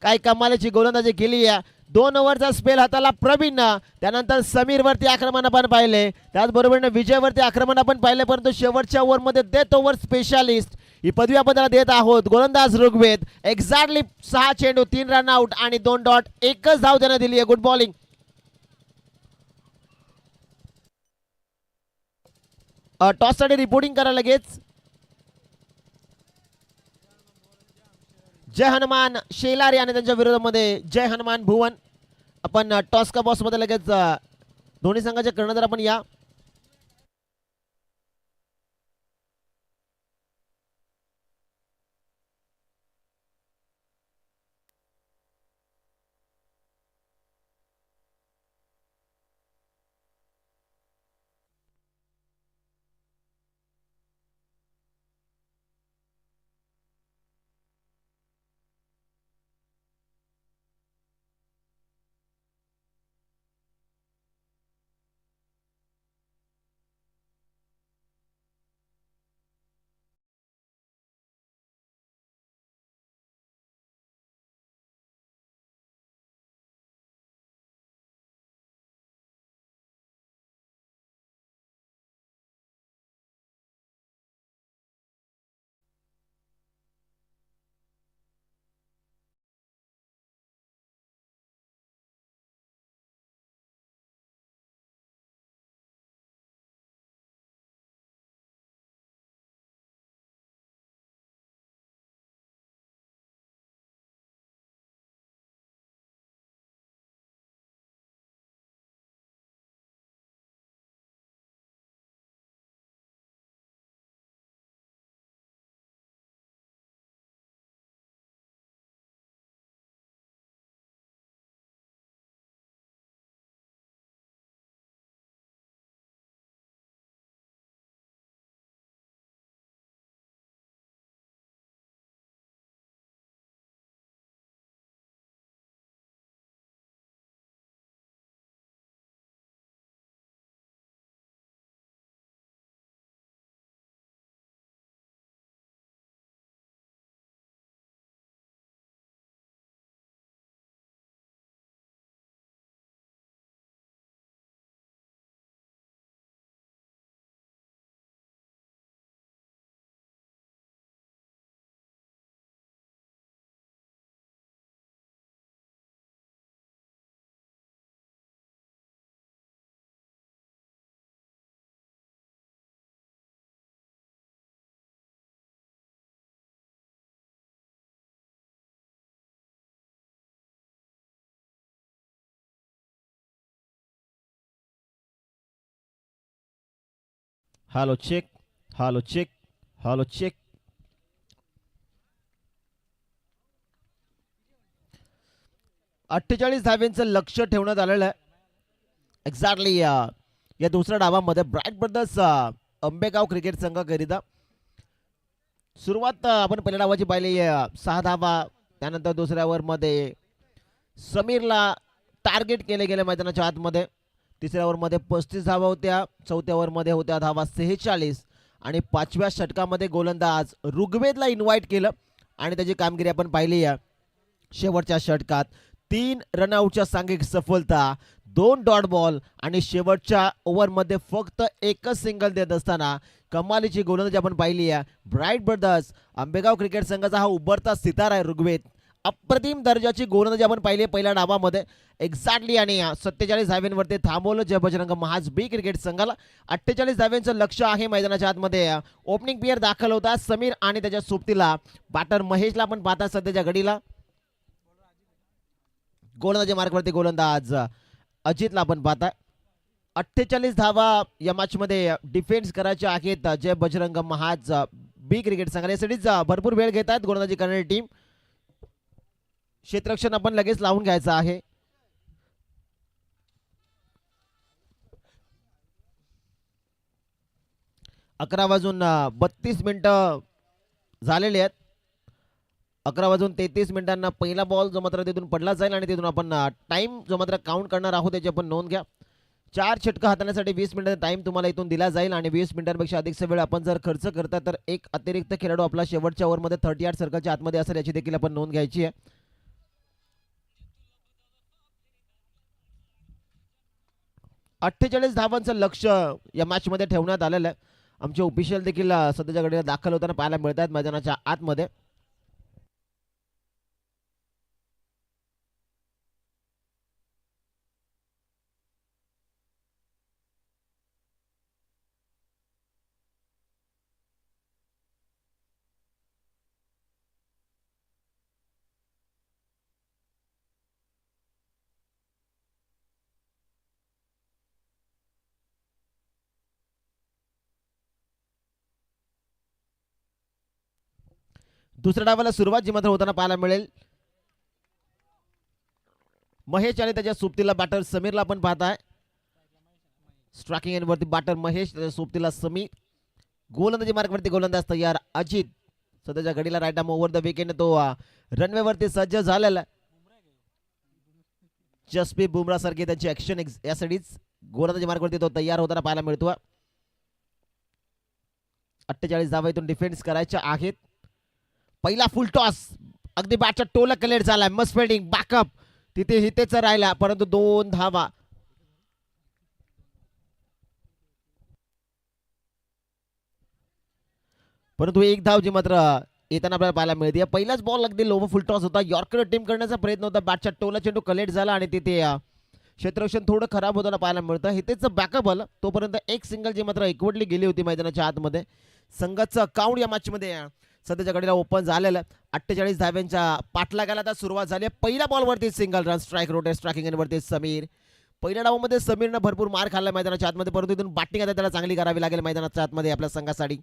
काय कमालीची गोलंदाजी केली आहे. 2 ओव्हरचा स्पेल हाताला प्रवीणनं. त्यानंतर समीरवरती आक्रमण आपण पाहिले. त्याचबरोबर विजयवरती आक्रमण आपण पाहिले. परंतु शेवटच्या ओव्हरमध्ये डेथ ओव्हर स्पेशालिस्ट ही पदवी आपण त्याला देत आहोत. गोलंदाज ऋग्वेद एक्झॅक्टली 6 चेंडू 3 रनआउट आणि 2 डॉट. एकच धाव त्याने दिली आहे. Good bowling. टॉससाठी रिपोर्टिंग करा लगेच. जय हनुमान शेलारी आणि त्यांच्या विरोधामध्ये जय हनुमान भुवन. आपण टॉस का बॉस मध्ये लगेच दोन्ही संघाचे कर्णधार आपण या. Hello check, hello check, hello check. 48 धाब्यांचं लक्ष ठेवण्यात आलेलं आहे. एक्झॅक्टली या दुसऱ्या डावामध्ये ब्राईट ब्रदर्स अंबेगाव क्रिकेट संघाकरिता सुरुवात आपण पहिल्या डावाची पाहिली 6 धावा. त्यानंतर दुसऱ्या ओव्हरमध्ये समीरला टार्गेट केले गेले मैदानाच्या आतमध्ये. तिसऱ्या ओव्हरमध्ये 35 धावा होत्या. चौथ्या ओव्हरमध्ये होत्या धावा 46 आणि 5व्या षटकामध्ये गोलंदाज ऋग्वेदला इन्व्हाइट केलं आणि त्याची कामगिरी आपण पाहिली आहे. शेवटच्या षटकात 3 रनआउटच्या सांघिक सफलता, 2 डॉट बॉल आणि शेवटच्या ओव्हरमध्ये फक्त एकच सिंगल देत असताना कमालीची गोलंदाजी आपण पाहिली आहे. ब्राईट ब्रदर्स आंबेगाव क्रिकेट संघाचा हा उभरता सितारा आहे ऋग्वेद. अप्रतिम दर्जाची गोलंदाजी आपण पाहिली पहिल्या डावामध्ये एक्झॅक्टली आणि 47 धाव्यांवरती थांबवलं जय बजरंग महाज बी क्रिकेट संघाला. 48 धाव्यांचं लक्ष आहे मैदानाच्या आतमध्ये. ओपनिंग प्लेयर दाखल होता समीर आणि त्याच्या सोबतीला बॅटर महेशला आपण पाहता सध्याच्या घडीला. गोलंदाजी मार्कवरती गोलंदाज अजितला आपण पाहताय. 48 धावा या मॅच मध्ये डिफेन्स करायचे आहेत जय बजरंग महाज बी क्रिकेट संघाला. यासाठीच भरपूर वेळ घेत आहेत गोलंदाजी करणारी टीम. क्षेत्ररक्षण आपण लगेच लावून घ्यायचं आहे. अकरा वाजून 32 मिनिटं झालेले आहेत. 11 वाजून 33 मिनिटांना पहिला बॉल जो मात्र तिथून पडला जाईल आणि तिथून आपण टाइम जो मात्र काउंट करणार आहोत त्याची आपण नोंद घ्या. 4 षटकं हाताळण्यासाठी 20 मिनिटांचा टाइम तुम्हाला इथून दिला जाईल आणि 20 मिनिटांपेक्षा अधिकचा वेळ आपण जर खर्च करता तर एक अतिरिक्त खेळाडू आपला शेवटच्या ओव्हरमध्ये 38 सर्कलच्या आतमध्ये असेल याची देखील आपण नोंद घ्यायची आहे. 48 धावांचं लक्ष या मॅच मध्ये ठेवण्यात आलेलं आहे. आमचे ऑफिशियल देखील सध्याच्या घडीला दाखल होताना पाहायला मिळत आहेत मैदानाच्या आतमध्ये. दुसऱ्या डावाला सुरुवात जी मात्र होताना पाहायला मिळेल. महेश आणि त्याच्या सोबतीला बॅटर समीरला आपण पाहताय. स्ट्रायकिंग एंडवरती बॅटर महेश, त्याच्या सोबतीला समीर. गोलंदाजी मार्कवरती गोलंदाज तयार अजित. सध्याच्या घडीला right arm over the wicket तो रनवेवरती सज्ज झालेला. जसप्रीत बुमराह सारखी त्यांची ऍक्शन यासाठीच गोलंदाजी मार्कवरती तो तयार होताना पाहायला मिळतो. 48 धावा इथून डिफेन्स करायच्या आहेत. पहिला फुल टॉस अगदी बॅटच्या टोला कलेक्ट झालाय. मस्ट फिल्डिंग बॅकअप तिथे हितेच राहिला परंतु 2 धावा. परंतु एक धाव जी मात्र येताना आपल्याला पाहायला मिळते. पहिलाच बॉल अगदी लोवर फुल टॉस होता. यॉर्कर टीम करण्याचा प्रयत्न होता. बॅटच्या टोला चेंडू कलेक्ट झाला आणि तिथे क्षेत्ररक्षण थोडं खराब होताना पाहायला मिळतं. हितेच बॅकअप आलं तोपर्यंत एक सिंगल जी मात्र एकवटली गेली होती मैदानाच्या आतमध्ये. संघाचं अकाउंट या मॅच मध्ये सध्याच्या घडीला ओपन झालेलं. 48 धाव्यांच्या पाठलागाला आता सुरुवात झाली. पहिल्या बॉलवरती single run. Strike rotate striking एंडवरती समीर. पहिल्या डावामध्ये समीरनं भरपूर मार खाल्ला मैदानाच्या आतमध्ये परंतु इथून बॅटिंग आता त्याला चांगली करावी लागेल मैदानाच्या आतमध्ये आपल्या संघासाठी.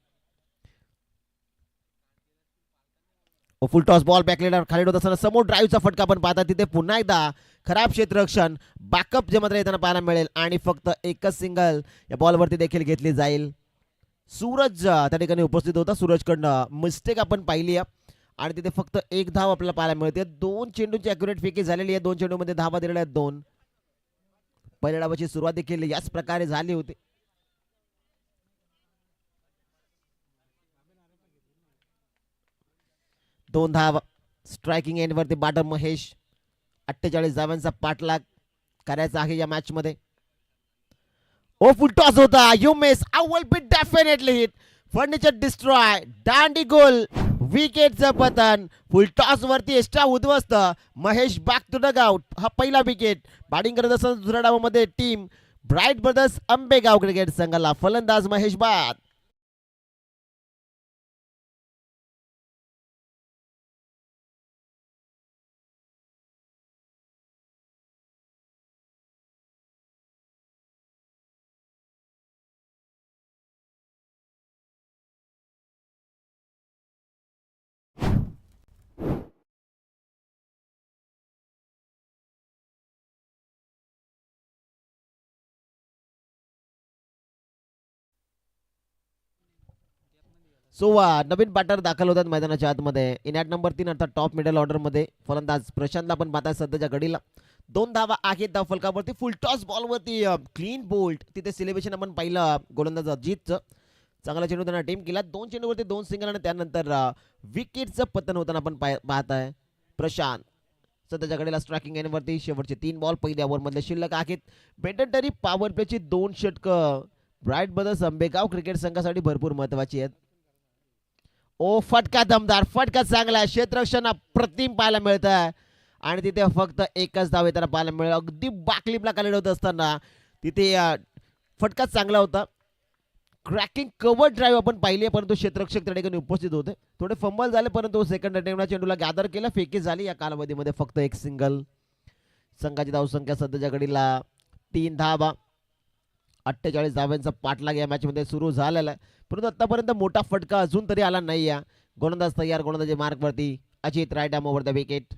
फुल टॉस बॉल बॅकलेटर खाली होत असताना समोर ड्राईव्हचा फटका आपण पाहता. तिथे पुन्हा एकदा खराब क्षेत्ररक्षण. बॅकअप जे मात्र येताना पाहायला मिळेल आणि फक्त एकच सिंगल या बॉलवरती देखील घेतली जाईल. सूरज त्या ठिकाणी उपस्थित होता. सूरजकडनं मिस्टेक आपण पाहिली आहे आणि तिथे फक्त एक धाव आपल्याला पाहायला मिळते. 2 चेंडूंची अॅक्युरेट फेकी झालेली आहे. 2 चेंडूमध्ये धावा दिलेल्या आहेत 2. पहिल्या डावाची सुरुवात देखील याच प्रकारे झाली होती. दोन धाव. स्ट्रायकिंग एंडवरती बॅटर महेश. 48 धावांचा पाठलाग करायचा आहे या मॅच मध्ये. ओ फुल टॉस होता. You miss. I will be definitely hit. Furniture destroy. दांडी गोल. विकेटचं पतन. फुल टॉस वरती एक्स्ट्रा उद्ध्वस्त. Mahesh back to the out. हा पहिला विकेट. बॅटिंग करत असताना दुसऱ्या डावामध्ये team bright brothers Ambegaon cricket संघाला फलंदाज महेश बाद. सो नवीन बॅटर दाखल होतात मैदानाच्या आतमध्ये. इन ॲट नंबर 3 अर्थात टॉप मिडल ऑर्डरमध्ये फलंदाज प्रशांतला आपण पाहताय सध्याच्या घडीला. 2 धावा आहेत धाव फलकावरती. फुल टॉस बॉलवरती क्लीन बोल्ट. तिथे सेलिब्रेशन आपण पाहिलं गोलंदाज अजितचं. चांगला चेंडू त्यांना टीम केला. 2 चेंडूवरती 2 सिंगल आणि त्यानंतर विकेटचं पतन होताना आपण पाहताय प्रशांत. सध्याच्या घडीला स्ट्रायकिंग एंडवरती शेवटचे 3 बॉल पहिल्या ओव्हरमधले शिल्लक आहेत. बेंटनटरी पॉवर प्लेची 2 षटकं ब्राईट ब्रदर्स आंबेगाव क्रिकेट संघासाठी भरपूर महत्वाची आहेत. ओ फटका दमदार, फटका चांगला, क्षेत्ररक्षण अप्रतिम पाहायला मिळत आहे आणि तिथे फक्त एकच धाव येताना पाहायला मिळेल. अगदी बाकलिपला कालेड होत असताना तिथे फटका चांगला होता. क्रॅकिंग कव्हर ड्राईव्ह आपण पाहिली आहे, परंतु क्षेत्ररक्षक त्या ठिकाणी उपस्थित होते. थोडे फंबल झाले, परंतु सेकंड अटेम्प्टला चेंडूला गॅदर केला, फेकी झाली. या कालावधीमध्ये फक्त एक सिंगल. संघाची धावसंख्या सध्याच्या घडीला 3 धावा. 48 धाव्यांचा पाठलाग या मॅचमध्ये सुरू झालेला आहे, परंतु आतापर्यंत मोठा फटका अजून तरी आला नाही. या गोलंदाज तयार, गोलंदाजी मार्कवरती Ajit right arm over the wicket.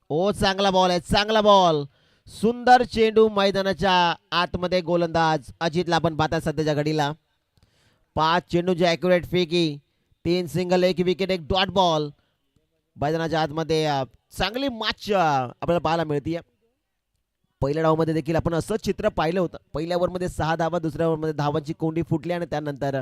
Oh चांगला बॉल आहे, चांगला बॉल, सुंदर चेंडू मैदानाच्या आतमध्ये. गोलंदाज अजितला आपण पाहता सध्याच्या घडीला. 5 चेंडूची ॲक्युरेट फेकी, 3 सिंगल, 1 विकेट, 1 डॉट बॉल. मैदानाच्या आतमध्ये चांगली मॅच आपल्याला पाहायला मिळते. पहिल्या डावामध्ये देखील आपण असं चित्र पाहिलं होतं. पहिल्या ओव्हरमध्ये 6 धावा, दुसऱ्या ओव्हरमध्ये धावांची कोंडी फुटली आणि त्यानंतर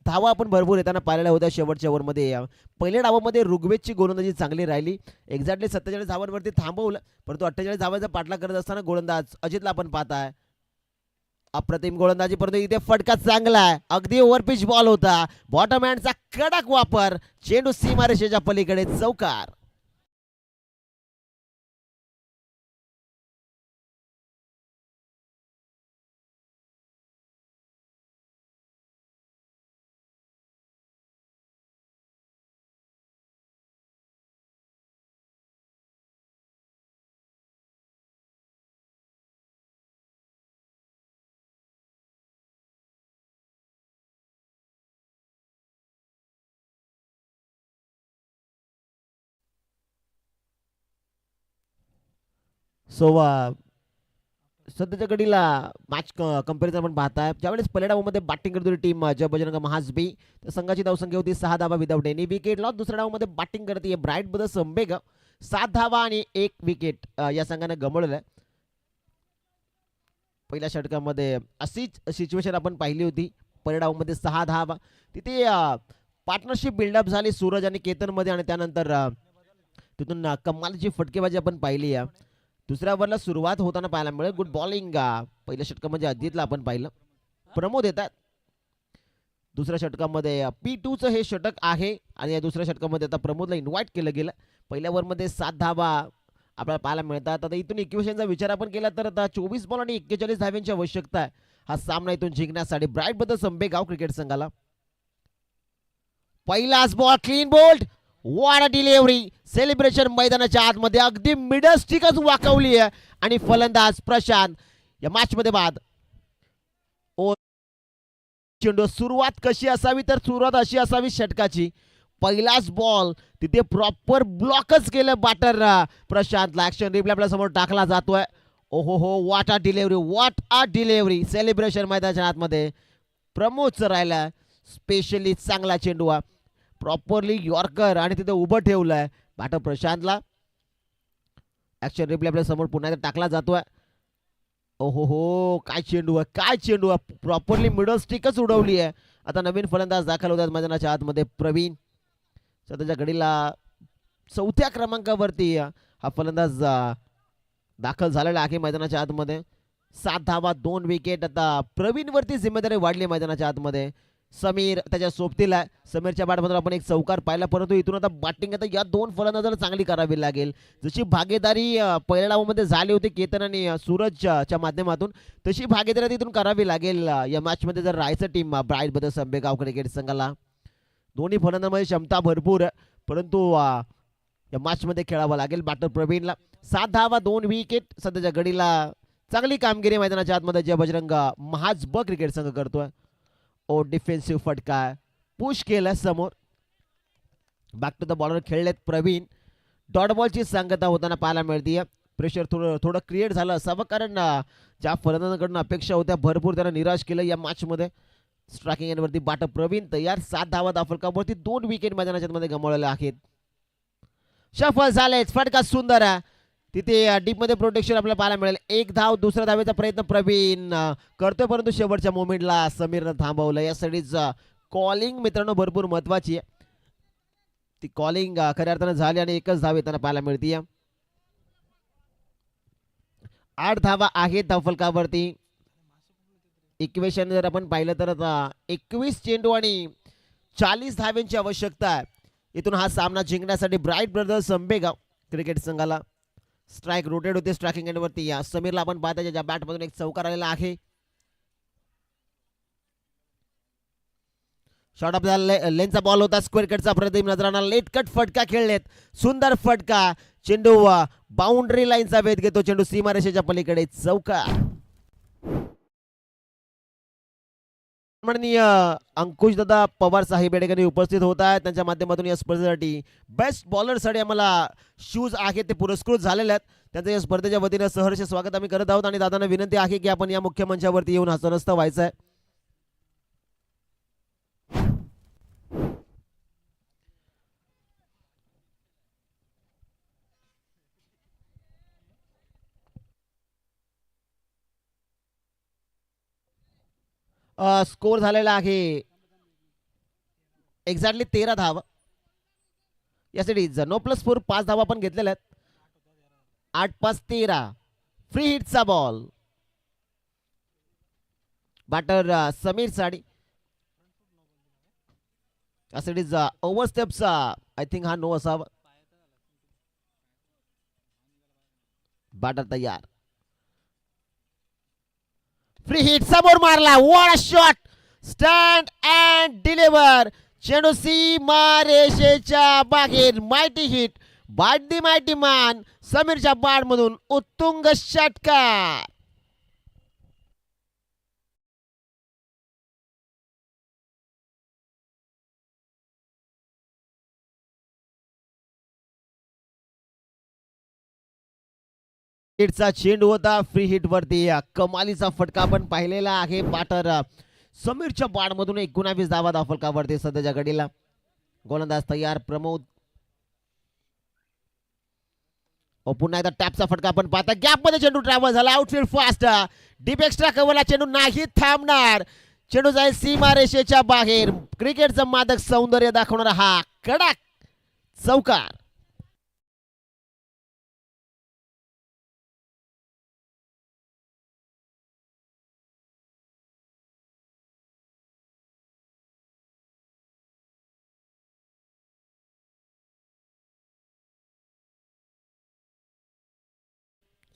धावा आपण भरपूर येताना पाहिलेल्या होत्या. शेवटच्या ओव्हरमध्ये पहिल्या डावामध्ये ऋग्वेदची गोलंदाजी चांगली राहिली. एक्झॅक्टली 47 धावांवरती थांबवलं, परंतु 48 धावांचा पाठलाग करत असताना गोलंदाज अजितला आपण पाहताय. अप्रतिम गोलंदाजी, परंतु इथे फटका चांगला आहे. अगदी ओव्हरपिच बॉल होता. बॉटम हँडचा कडक वापर, चेंडू सीमारेषेच्या पलीकडे, चौकार. सो सध्याच्या घडीला मॅच कंपॅरिझन आपण पाहताय. ज्यावेळेस पहिल्या डावामध्ये बॅटिंग करत होती टीम जय बजरंग महाजबी, तर संघाची धावसंख्या होती 6 धावा विदाउट एनी विकेट लॉस. दुसऱ्या डावामध्ये बॅटिंग करते ब्राईट ब्रदर्स आंबेगाव, 7 धावा आणि 1 विकेट या संघाने गमावलेलं आहे. पहिल्या षटकामध्ये अशीच सिच्युएशन आपण पाहिली होती. पहिल्या डावामध्ये 6 धावा, तिथे पार्टनरशिप बिल्डअप झाली सूरज आणि केतनमध्ये आणि त्यानंतर तिथून कमालची फटकेबाजी आपण पाहिली. दुसऱ्या ओव्हरला सुरुवात होताना पाहायला मिळेल. गुड बॉलिंग पहिल्या षटकामध्ये अजितला आपण पाहिलं. प्रमोद येतात दुसऱ्या षटकामध्ये. P2चं हे षटक आहे आणि या दुसऱ्या षटकामध्ये आता प्रमोदला इन्व्हाइट केलं गेलं. पहिल्या ओव्हरमध्ये 7 धावा आपल्याला पाहायला मिळतात. आता इथून इक्वेशनचा विचार आपण केला तर आता 24 बॉल आणि 41 धाव्यांची आवश्यकता आहे हा सामना इथून जिंकण्यासाठी ब्राईट ब्रदर्स आंबेगाव क्रिकेट संघाला. पहिलाच ball, clean bowled, what a delivery. Celebration मैदानाच्या आतमध्ये अगदी मिडल स्टिकच वाकवली आहे आणि फलंदाज प्रशांत या मॅच मध्ये बाद. ओ चेंडू सुरुवात कशी असावी तर सुरुवात अशी असावी षटकाची. पहिलाच बॉल तिथे प्रॉपर ब्लॉकच केलं बॅटर प्रशांतला. ऍक्शन रिप्ले आपल्या समोर टाकला जातोय. ओहो हो, what a delivery, what a delivery. Celebration मैदानाच्या आतमध्ये प्रमोदचं राहिला. स्पेशली चांगला चेंडू, प्रॉपरली यॉर्कर आणि तिथे उभं ठेवलंय बॅटर प्रशांतला. ऍक्शन रिप्ले आपल्या समोर पुन्हा टाकला जातोय. ओहो हो, काय चेंडू आहे, काय चेंडू आहे. प्रॉपरली मिडल स्टिकच उडवली आहे. आता नवीन फलंदाज दाखल होतात मैदानाच्या आतमध्ये. प्रवीण सध्याच्या घडीला 4थ्या क्रमांकावरती हा फलंदाज दाखल झालेला आहे मैदानाच्या आतमध्ये. 7 धावा 2 विकेट. आता प्रवीणवरती जिम्मेदारी वाढली मैदानाच्या आतमध्ये. समीर त्याच्या सोबतीला. समीरच्या बॅटमधून आपण एक चौकार पाहिला, परंतु इथून आता बॅटिंग आता या 2 फलंदाजाला चांगली करावी लागेल. जशी भागीदारी पहिल्या डावामध्ये झाली होती केतन आणि सूरजच्या माध्यमातून, तशी भागीदारी इथून करावी लागेल या मॅचमध्ये जर राहायचं team bright brothers Ambegaon cricket संघाला. दोन्ही फलंदाजांमध्ये क्षमता भरपूर आहे, परंतु या मॅचमध्ये खेळावं लागेल बॅटर प्रवीणला. 7 धावा 2 विकेट. सध्याच्या घडीला चांगली कामगिरी मैदानाच्या आतमध्ये जय बजरंग महाजब क्रिकेट संघ करतोय. ओ डिफेन्सिव्ह फटका, पुश केलं समोर. बॅक टू द बॉलर खेळलेत प्रवीण. डॉट बॉलची सांगता होताना पाहायला मिळते. प्रेशर थोडं क्रिएट झालं असावं, कारण ज्या फलंदाजांकडून अपेक्षा होत्या भरपूर त्यांना निराश केलं या मॅचमध्ये. स्ट्रायकिंग एंडवरती बाटर प्रवीण तयार. 7 धावा फलकावरती 2 विकेट मैदानाच्या मध्ये गमावलेल्या आहेत. सफल झालेच. फटका सुंदर आहे तिथे डीप मध्ये प्रोटेक्शन आपल्याला पाहायला मिळेल. 1 धाव. दुसऱ्या धावेचा प्रयत्न प्रवीण करतोय परंतु शेवटच्या मोमेंटला समीरनं थांबवलं. यासाठीच कॉलिंग मित्रांनो भरपूर महत्वाची आहे. ती कॉलिंग खऱ्या अर्थानं झाली आणि एकच धाव येताना पाहायला मिळते. 8 धावा आहेत धावफलकावरती. इक्वेशन जर आपण पाहिलं तर 21 चेंडू आणि 40 धाव्यांची आवश्यकता आहे. इथून हा सामना जिंकण्यासाठी ब्राईट ब्रदर्स अंबेगाव क्रिकेट संघाला. स्ट्राईक रोटेट होते स्ट्रायकिंग एंडवरती. या समीरला आपण पाहता ज्या बॅटमधून एक चौकार आलेला आहे. शॉट ऑफ लेनचा बॉल होता. स्क्वेअर कटचा प्रदीप नजराना. लेट कट फटका खेळलेत. सुंदर फटका. चेंडू बाउंड्री लाईनचा वेध घेतो. चेंडू सीमारेषेच्या पलीकडे चौकार. माननीय अंकुश दादा पवार साहेब या ठिकाणी उपस्थित होत आहेत. त्यांच्या माध्यमातून या स्पर्धेसाठी बेस्ट बॉलरसाठी आम्हाला शूज आहेत ते पुरस्कृत झालेले आहेत. त्यांचं या स्पर्धेच्या वतीनं सहर्ष स्वागत आम्ही करत आहोत आणि दादांना विनंती आहे की आपण या मुख्य मंचावरती येऊन हसनस्त व्हायचं आहे. स्कोर झालेला आहे एक्झॅक्टली 13 धावा. यासाठी नो प्लस 4 5 धावा आपण घेतलेल्या आहेत. 8-5-13. फ्री हिटचा बॉल. बॅटर समीर साडी. यासाठी ओव्हर स्टेपचा आय थिंक हा नो असावा. बॅटर तयार. फ्री हिट समोर मारला. What a shot. Stand and deliver. चेंडू सीमा रेषेच्या बाहेर. Mighty hit by the mighty man. समीरच्या बॅट मधून उत्तुंग षटकार. हिटचा चेंडू होता. फ्री हिट वरती कमालीचा फटका आपण पाहिलेला आहे. बॅटर समीरच्या बॅट मधून 19 धावा फलकावरती सध्याच्या घडीला. गोलंदाज तयार प्रमोद. पुन्हा एकदा टॅपचा फटका आपण पाहता. गॅप मध्ये चेंडू ट्रॅव्हल झाला. Outfield fast. डीप एक्स्ट्रा कव्हरला चेंडू नाही थांबणार. चेंडू जाईल सीमा रेषेच्या बाहेर. क्रिकेटचं मादक सौंदर्य दाखवणारा हा कडक चौकार.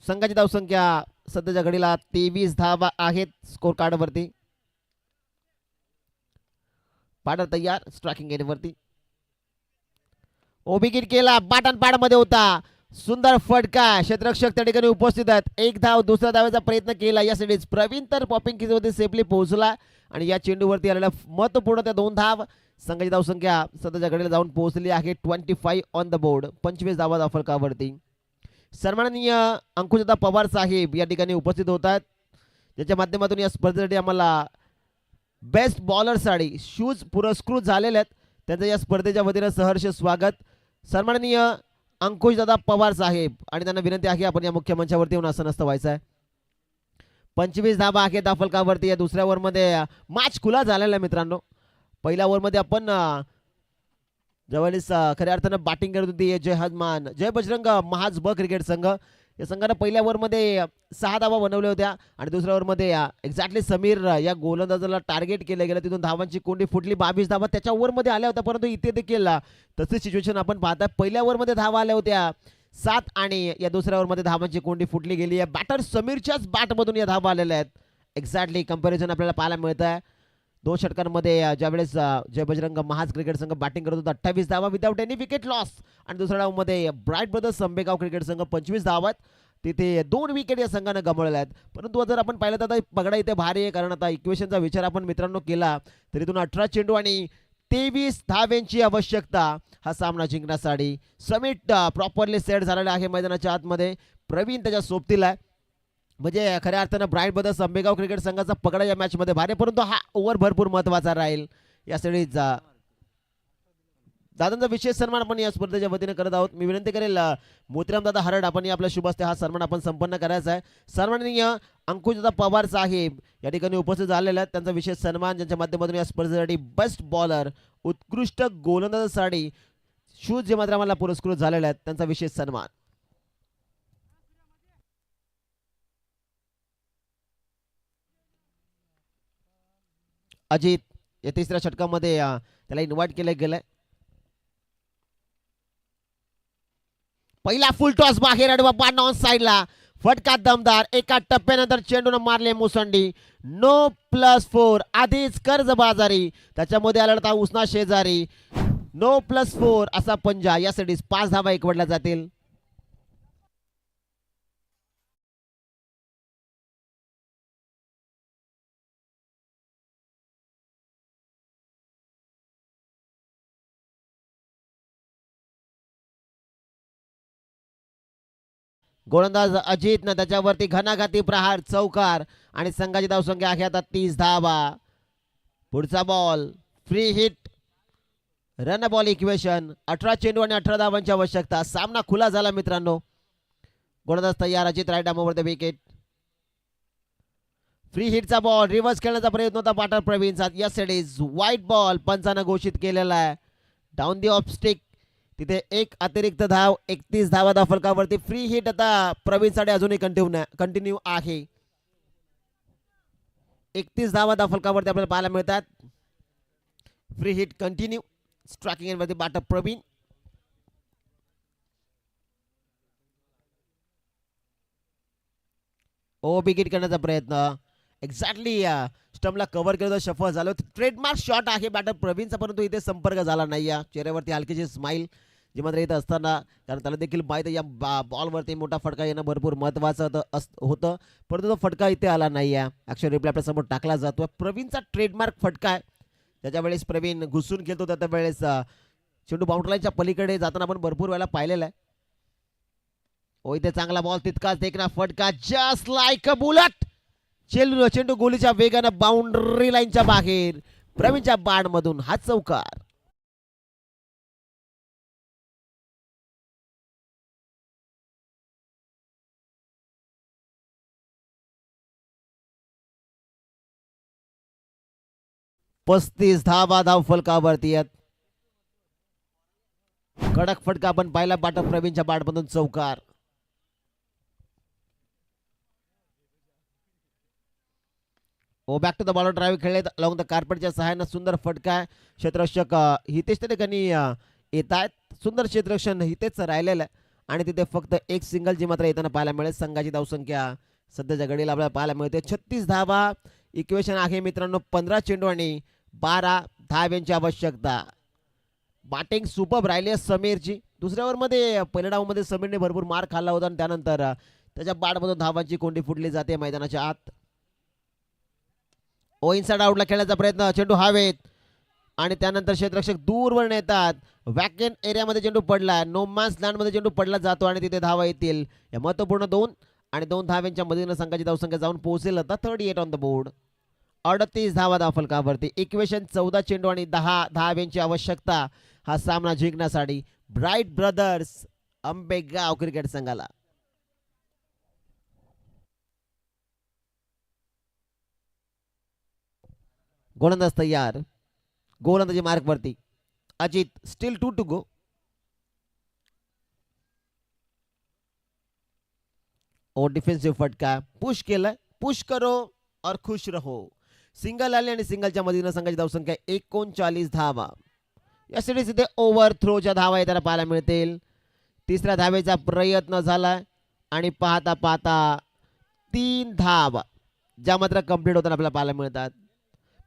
संघाची धावसंख्या सध्याच्या घडीला 23 धावा आहेत स्कोर कार्ड वरती. पाडर तयार स्ट्रायकिंग एंडवरती. ओबिगिट केला. बाटन पाड मध्ये होता. सुंदर फटका. क्षेत्ररक्षक त्या ठिकाणी उपस्थित आहेत. 1 धाव. दुसऱ्या धावेचा प्रयत्न केला. यासाठीच प्रवीण तर पॉपिंग किजवरती सेफली पोहोचला आणि या चेंडूवरती आलेल्या महत्वपूर्ण त्या 2 धाव. संघाची धावसंख्या सध्याच्या घडीला जाऊन पोहोचली आहे 25 ऑन द बोर्ड. 25 धावा फलकावरती. सन्माननीय अंकुशदा पवार साहेब या ठिकाणी उपस्थित होत आहेत. ज्याच्या माध्यमातून या स्पर्धेसाठी आम्हाला बेस्ट बॉलरसाठी शूज पुरस्कृत झालेले आहेत. त्यांचं या स्पर्धेच्या वतीनं सहर्ष स्वागत. सन्माननीय अंकुशदादा पवार साहेब आणि त्यांना विनंती आहे आपण या मुख्य मंचावरती येऊन आसनस्थ व्हायचं आहे. 25 धावा आहेत फलकावरती. या दुसऱ्या ओव्हरमध्ये मॅच खुला झालेला आहे मित्रांनो. पहिल्या ओव्हरमध्ये आपण ज्यावेळेस खऱ्या अर्थानं बॅटिंग करत होती जय हनुमान जय बजरंग महाज ब क्रिकेट संघ. या संघानं पहिल्या ओव्हरमध्ये 6 धावा बनवल्या होत्या आणि दुसऱ्या ओव्हरमध्ये एक्झॅक्टली समीर या गोलंदाजाला टार्गेट केलं गेलं. तिथून धावांची कोंडी फुटली. 22 धावा त्याच्या ओव्हरमध्ये आल्या होत्या. परंतु इथे देखील तसेच सिच्युएशन आपण पाहता. पहिल्या ओव्हरमध्ये धावा आल्या होत्या 7 आणि या दुसऱ्या ओव्हरमध्ये धावांची कोंडी फुटली गेली आहे. बॅटर समीरच्याच बॅटमधून या धावा आलेल्या आहेत. एक्झॅक्टली कंपॅरिझन आपल्याला पाहायला मिळत आहे. 2 षटकांमध्ये ज्यावेळेस जय बजरंग महाज क्रिकेट संघ बॅटिंग करत होता 28 धावा विदाउट एनी विकेट लॉस आणि दुसऱ्या डावमध्ये ब्राईट ब्रदर्स अंबेगाव क्रिकेट संघ 25 धावा. तिथे 2 विकेट या संघानं गमावलेल्या आहेत. परंतु जर आपण पाहिलं तर पगडा इथे भारी आहे कारण आता इक्वेशनचा विचार आपण मित्रांनो केला तर इथून 18 चेंडू आणि 23 धाव्यांची आवश्यकता हा सामना जिंकण्यासाठी. समीर प्रॉपरली सेट झालेला आहे मैदानाच्या आतमध्ये. प्रवीण त्याच्या सोबतीला आहे. म्हणजे खऱ्या अर्थानं ब्राईट ब्रदर्स आंबेगाव क्रिकेट संघाचा पकडा या मॅच मध्ये भारी, परंतु हा ओव्हर भरपूर महत्वाचा राहील या सिरीजचा. दादांचा विशेष सन्मान आपण या स्पर्धेच्या वतीने करत आहोत. मी विनंती करेल मोतीराम दादा हरड आपण आपल्या शुभ हस्ते हा सन्मान आपण संपन्न करायचा आहे. सन्माननीय अंकुश दादा पवार साहेब या ठिकाणी उपस्थित झालेले आहेत. त्यांचा विशेष सन्मान ज्यांच्या माध्यमातून या स्पर्धेसाठी बेस्ट बॉलर उत्कृष्ट गोलंदाजासाठी शूज जे मात्र आम्हाला पुरस्कृत झालेले आहेत त्यांचा विशेष सन्मान. अजित या तिसऱ्या षटकामध्ये त्याला इन्व्हाइट केलं गेलंय. पहिला फुल टॉस बाहेर अडवा बाण ऑन साइडला फटका दमदार एका टप्प्यानंतर चेंडून मारले मुसंडी. नो +4 आधीच कर्जबाजारी त्याच्यामध्ये आला होता उसना शेजारी. नो +4 असा पंजा या सिरीज 5 धावा एकवटल्या जातील. गोलंदाज अजित न त्याच्यावरती घणाघाती प्रहार चौकार आणि संघाची धावसंख्या आहे आता 30 धावा. पुढचा ball free hit run ball equation 18 चेंडू आणि 18 धावांची आवश्यकता. सामना खुला झाला मित्रांनो. गोलंदाज तयार अजित राईट आर्मवर द विकेट. फ्री हिटचा बॉल रिव्हर्स खेळण्याचा प्रयत्न होता पाटर प्रवीणचा. या सिरीज व्हाईट बॉल पंचानं घोषित केलेला आहे. डाऊन दी ऑफ स्टिक तिथे एक अतिरिक्त धाव 31 धावा धाव फलकावरती. फ्री हिट आता प्रवीणसाठी अजूनही कंटिन्यू आहे. 31 धावा धाव फलकावरती आपल्याला पाहायला मिळतात. फ्री हिट कंटिन्यू स्ट्रायकिंग एंडवरती बाटर प्रवीण. ओ विकेट करण्याचा प्रयत्न एक्झॅक्टली स्टंपला कव्हर केलं तर सफल झालं. ट्रेडमार्क शॉट आहे बॅटर प्रवीणचा, परंतु इथे संपर्क झाला नाही. या चेहऱ्यावरती हलकीची स्माईल जी मात्र इथं असताना, कारण त्याला देखील माहिती आहे या बॉलवरती मोठा फटका येणं भरपूर महत्त्वाचं होतं, परंतु तो फटका इथे आला नाही. आहे ॲक्शन रिप्ले आपल्या समोर टाकला जातो. प्रवीणचा ट्रेडमार्क फटका आहे. त्याच्या वेळेस प्रवीण घुसून खेळतो त्या वेळेस चेंडू बाउंड्रीच्या पलीकडे जाताना आपण भरपूर वेळा पाहिलेला आहे. ओ इथे चांगला बॉल तितकाच देखना फटका जस्ट लाईक अ बुलेट. चेंडू गोलीच्या वेगानं बाउंड्री लाईनच्या बाहेर प्रवीणच्या बाण मधून हा चौकार. पस्तीस धावा धाव फलकावरती आहेत. कडक फटका आपण पाहिला बाटा प्रवीणच्या बाटमधून चौकार. Oh back to the bowler drive खेळले लॉंग द कार्पेटच्या सहाय्याने सुंदर फटका. क्षेत्ररक्षक हितेश त्या ठिकाणी येत आहेत. सुंदर क्षेत्ररक्षण हितेच राहिलेलं आहे आणि तिथे फक्त एक सिंगल जी मात्र येताना पाहायला मिळेल. संघाची धावसंख्या सध्याच्या घडीला आपल्याला पाहायला मिळते 36 धावा. इक्वेशन आहे मित्रांनो 15 चेंडू आणि 12 धाव्यांची आवश्यकता. बॅटिंग सुपर राहिली समीरची. दुसऱ्या ओव्हरमध्ये पहिल्या डावमध्ये समीरने भरपूर मार खाल्ला होता आणि त्यानंतर त्याच्या बॅटमधून धावांची कोंडी फुटली जाते मैदानाच्या आत. ओ इनसाइड आउटला खेळण्याचा प्रयत्न. चेंडू हवेत आणि त्यानंतर क्षेत्ररक्षक दूरवर नेतात. वॅकेंट एरियामध्ये चेंडू पडला. नो मॅन्स लँडमध्ये चेंडू पडला जातो आणि तिथे धावा येतील. या महत्त्वपूर्ण 2 आणि 2 धाव्यांच्या मधील संघाची धावसंख्या जाऊन पोहोचेल आता 38 ऑन द बोर्ड. 38 धावा धाव फलकावरती. इक्वेशन 14 चेंडू आणि 10 धाव्यांची आवश्यकता हा सामना जिंकण्यासाठी ब्राईट ब्रदर्स आंबेगाव क्रिकेट संघाला. गोलंदाज तयार. गोलंदाजी मार्क वरती अजित. Still 2 to go. और डिफेन्सिव्ह फटका पुश केलाय. पुश करो और खुश रहो. सिंगल आले आणि सिंगलच्या मधील संघाची धावसंख्या 39 धावा. या सिरीज इथे ओव्हर थ्रोच्या धावा येताना पाहायला मिळतील. तिसऱ्या धावेचा प्रयत्न झालाय आणि पाहता पाहता 3 धावा ज्या मात्र कंप्लीट होताना आपल्याला पाहायला मिळतात.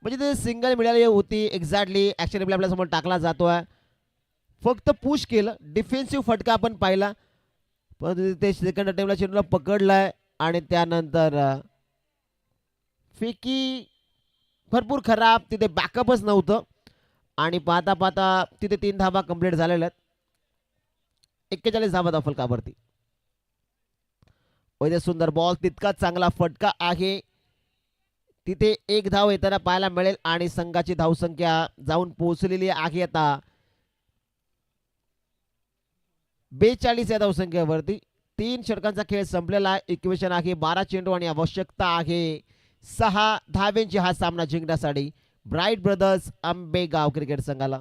म्हणजे ते सिंगल मिळाली होती एक्झॅक्टली. ॲक्शन रिप्ले आपल्या समोर टाकला जातोय. फक्त पुश केलं. डिफेन्सिव्ह फटका आपण पाहिला पण ते सेकंड अटेम्प्टला चेंडूला पकडलाय आणि त्यानंतर फेकी भरपूर खराब. तिथे बॅकअपच नव्हतं आणि पाहता पाहता तिथे 3 धावा कंप्लीट झालेल्या आहेत. 41 धावा धाव फलकावरती. इथे सुंदर बॉल, तितका चांगला फटका आहे. तिथे एक धाव येताना पाहायला मिळेल आणि संघाची धावसंख्या जाऊन पोहोचलेली आहे आता 42 या धावसंख्येवरती. 3 षटकांचा खेळ संपलेला आहे. इक्वेशन आहे 12 चेंडू आणि आवश्यकता आहे 6 धावेंची हा सामना जिंकण्यासाठी ब्राईट ब्रदर्स आंबेगाव क्रिकेट संघाला.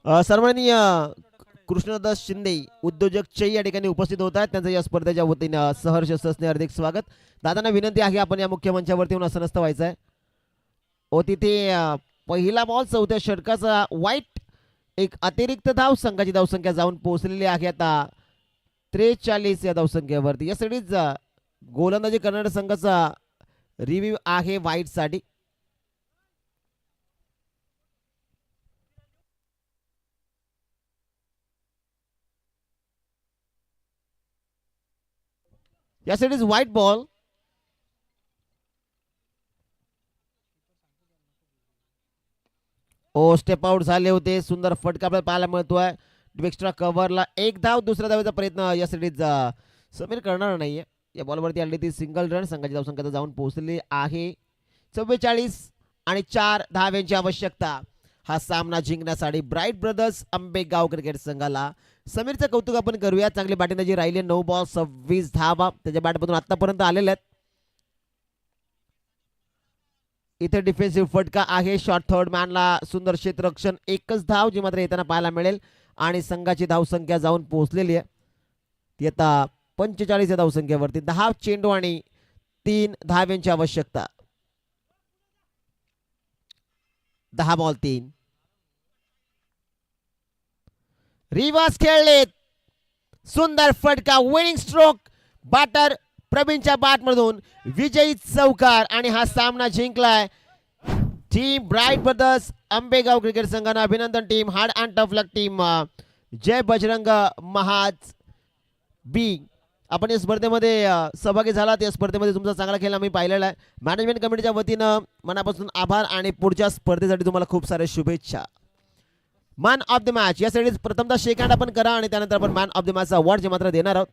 सन्माननीय कृष्णदास शिंदे उद्योजक चै या ठिकाणी उपस्थित होत आहेत. त्यांचं या स्पर्धेच्या वतीनं सहर्ष सस्ने हार्दिक स्वागत. दादांना विनंती आहे आपण या मुख्य मंचावरती येऊन असं नसतं व्हायचं आहे. व तिथे पहिला बॉल चौथ्या षटकाचा वाईट, एक अतिरिक्त धाव, संघाची धावसंख्या जाऊन पोहोचलेली आहे आता 43 या धावसंख्येवरती. यासाठीच गोलंदाजी करणाऱ्या संघाचा रिव्ह्यू आहे वाईट साठी. यासाठीच व्हाईट बॉल. ओ स्टेप आउट झाले होते. सुंदर फटका आपल्याला पाहायला मिळतोय. एक्स्ट्रा कव्हरला एक धाव, दुसऱ्या धावेचा प्रयत्न यासाठीच समीर करणार नाहीये. या बॉलवरती आली ती सिंगल रन. संघाची धावसंख्या जाऊन पोहोचलेली आहे 44 आणि 4 धाव्यांची आवश्यकता हा सामना जिंकण्यासाठी ब्राईट ब्रदर्स आंबेगाव क्रिकेट संघाला. समीरचं कौतुक आपण करूया. चांगली बॅटिंग त्याची राहिली. 9 बॉल 26 धावा त्याच्या बॅटमधून आतापर्यंत आलेल्या आहेत. इथे डिफेन्सिव्ह फटका आहे. शॉर्ट थर्ड मॅनला सुंदर क्षेत्ररक्षण, एकच धाव जी मात्र येताना पाहायला मिळेल आणि संघाची धावसंख्या जाऊन पोहोचलेली आहे ती आता 45 या धावसंख्येवरती. 10 चेंडू आणि 3 धाव्यांची आवश्यकता. 10 बॉल 3. रिवर्स खेळलेत. सुंदर फटका, विनिंग स्ट्रोक, बॅटर प्रवीणच्या बॅटमधून विजयी चौकार आणि हा सामना जिंकलाय team bright brothers Ambegaon cricket संघानं. अभिनंदन team. Hard and tough luck team. जय बजरंग महाज बी. आपण या स्पर्धेमध्ये सहभागी झालात. या स्पर्धेमध्ये तुमचा चांगला खेळ आम्ही पाहिलेला आहे. मॅनेजमेंट कमिटीच्या वतीनं मनापासून आभार आणि पुढच्या स्पर्धेसाठी तुम्हाला खूप साऱ्या शुभेच्छा. मॅन ऑफ द मॅच यासाठी प्रथमतः शेक हँड आपण करा आणि त्यानंतर आपण man of the match award जे मात्र देणार आहोत.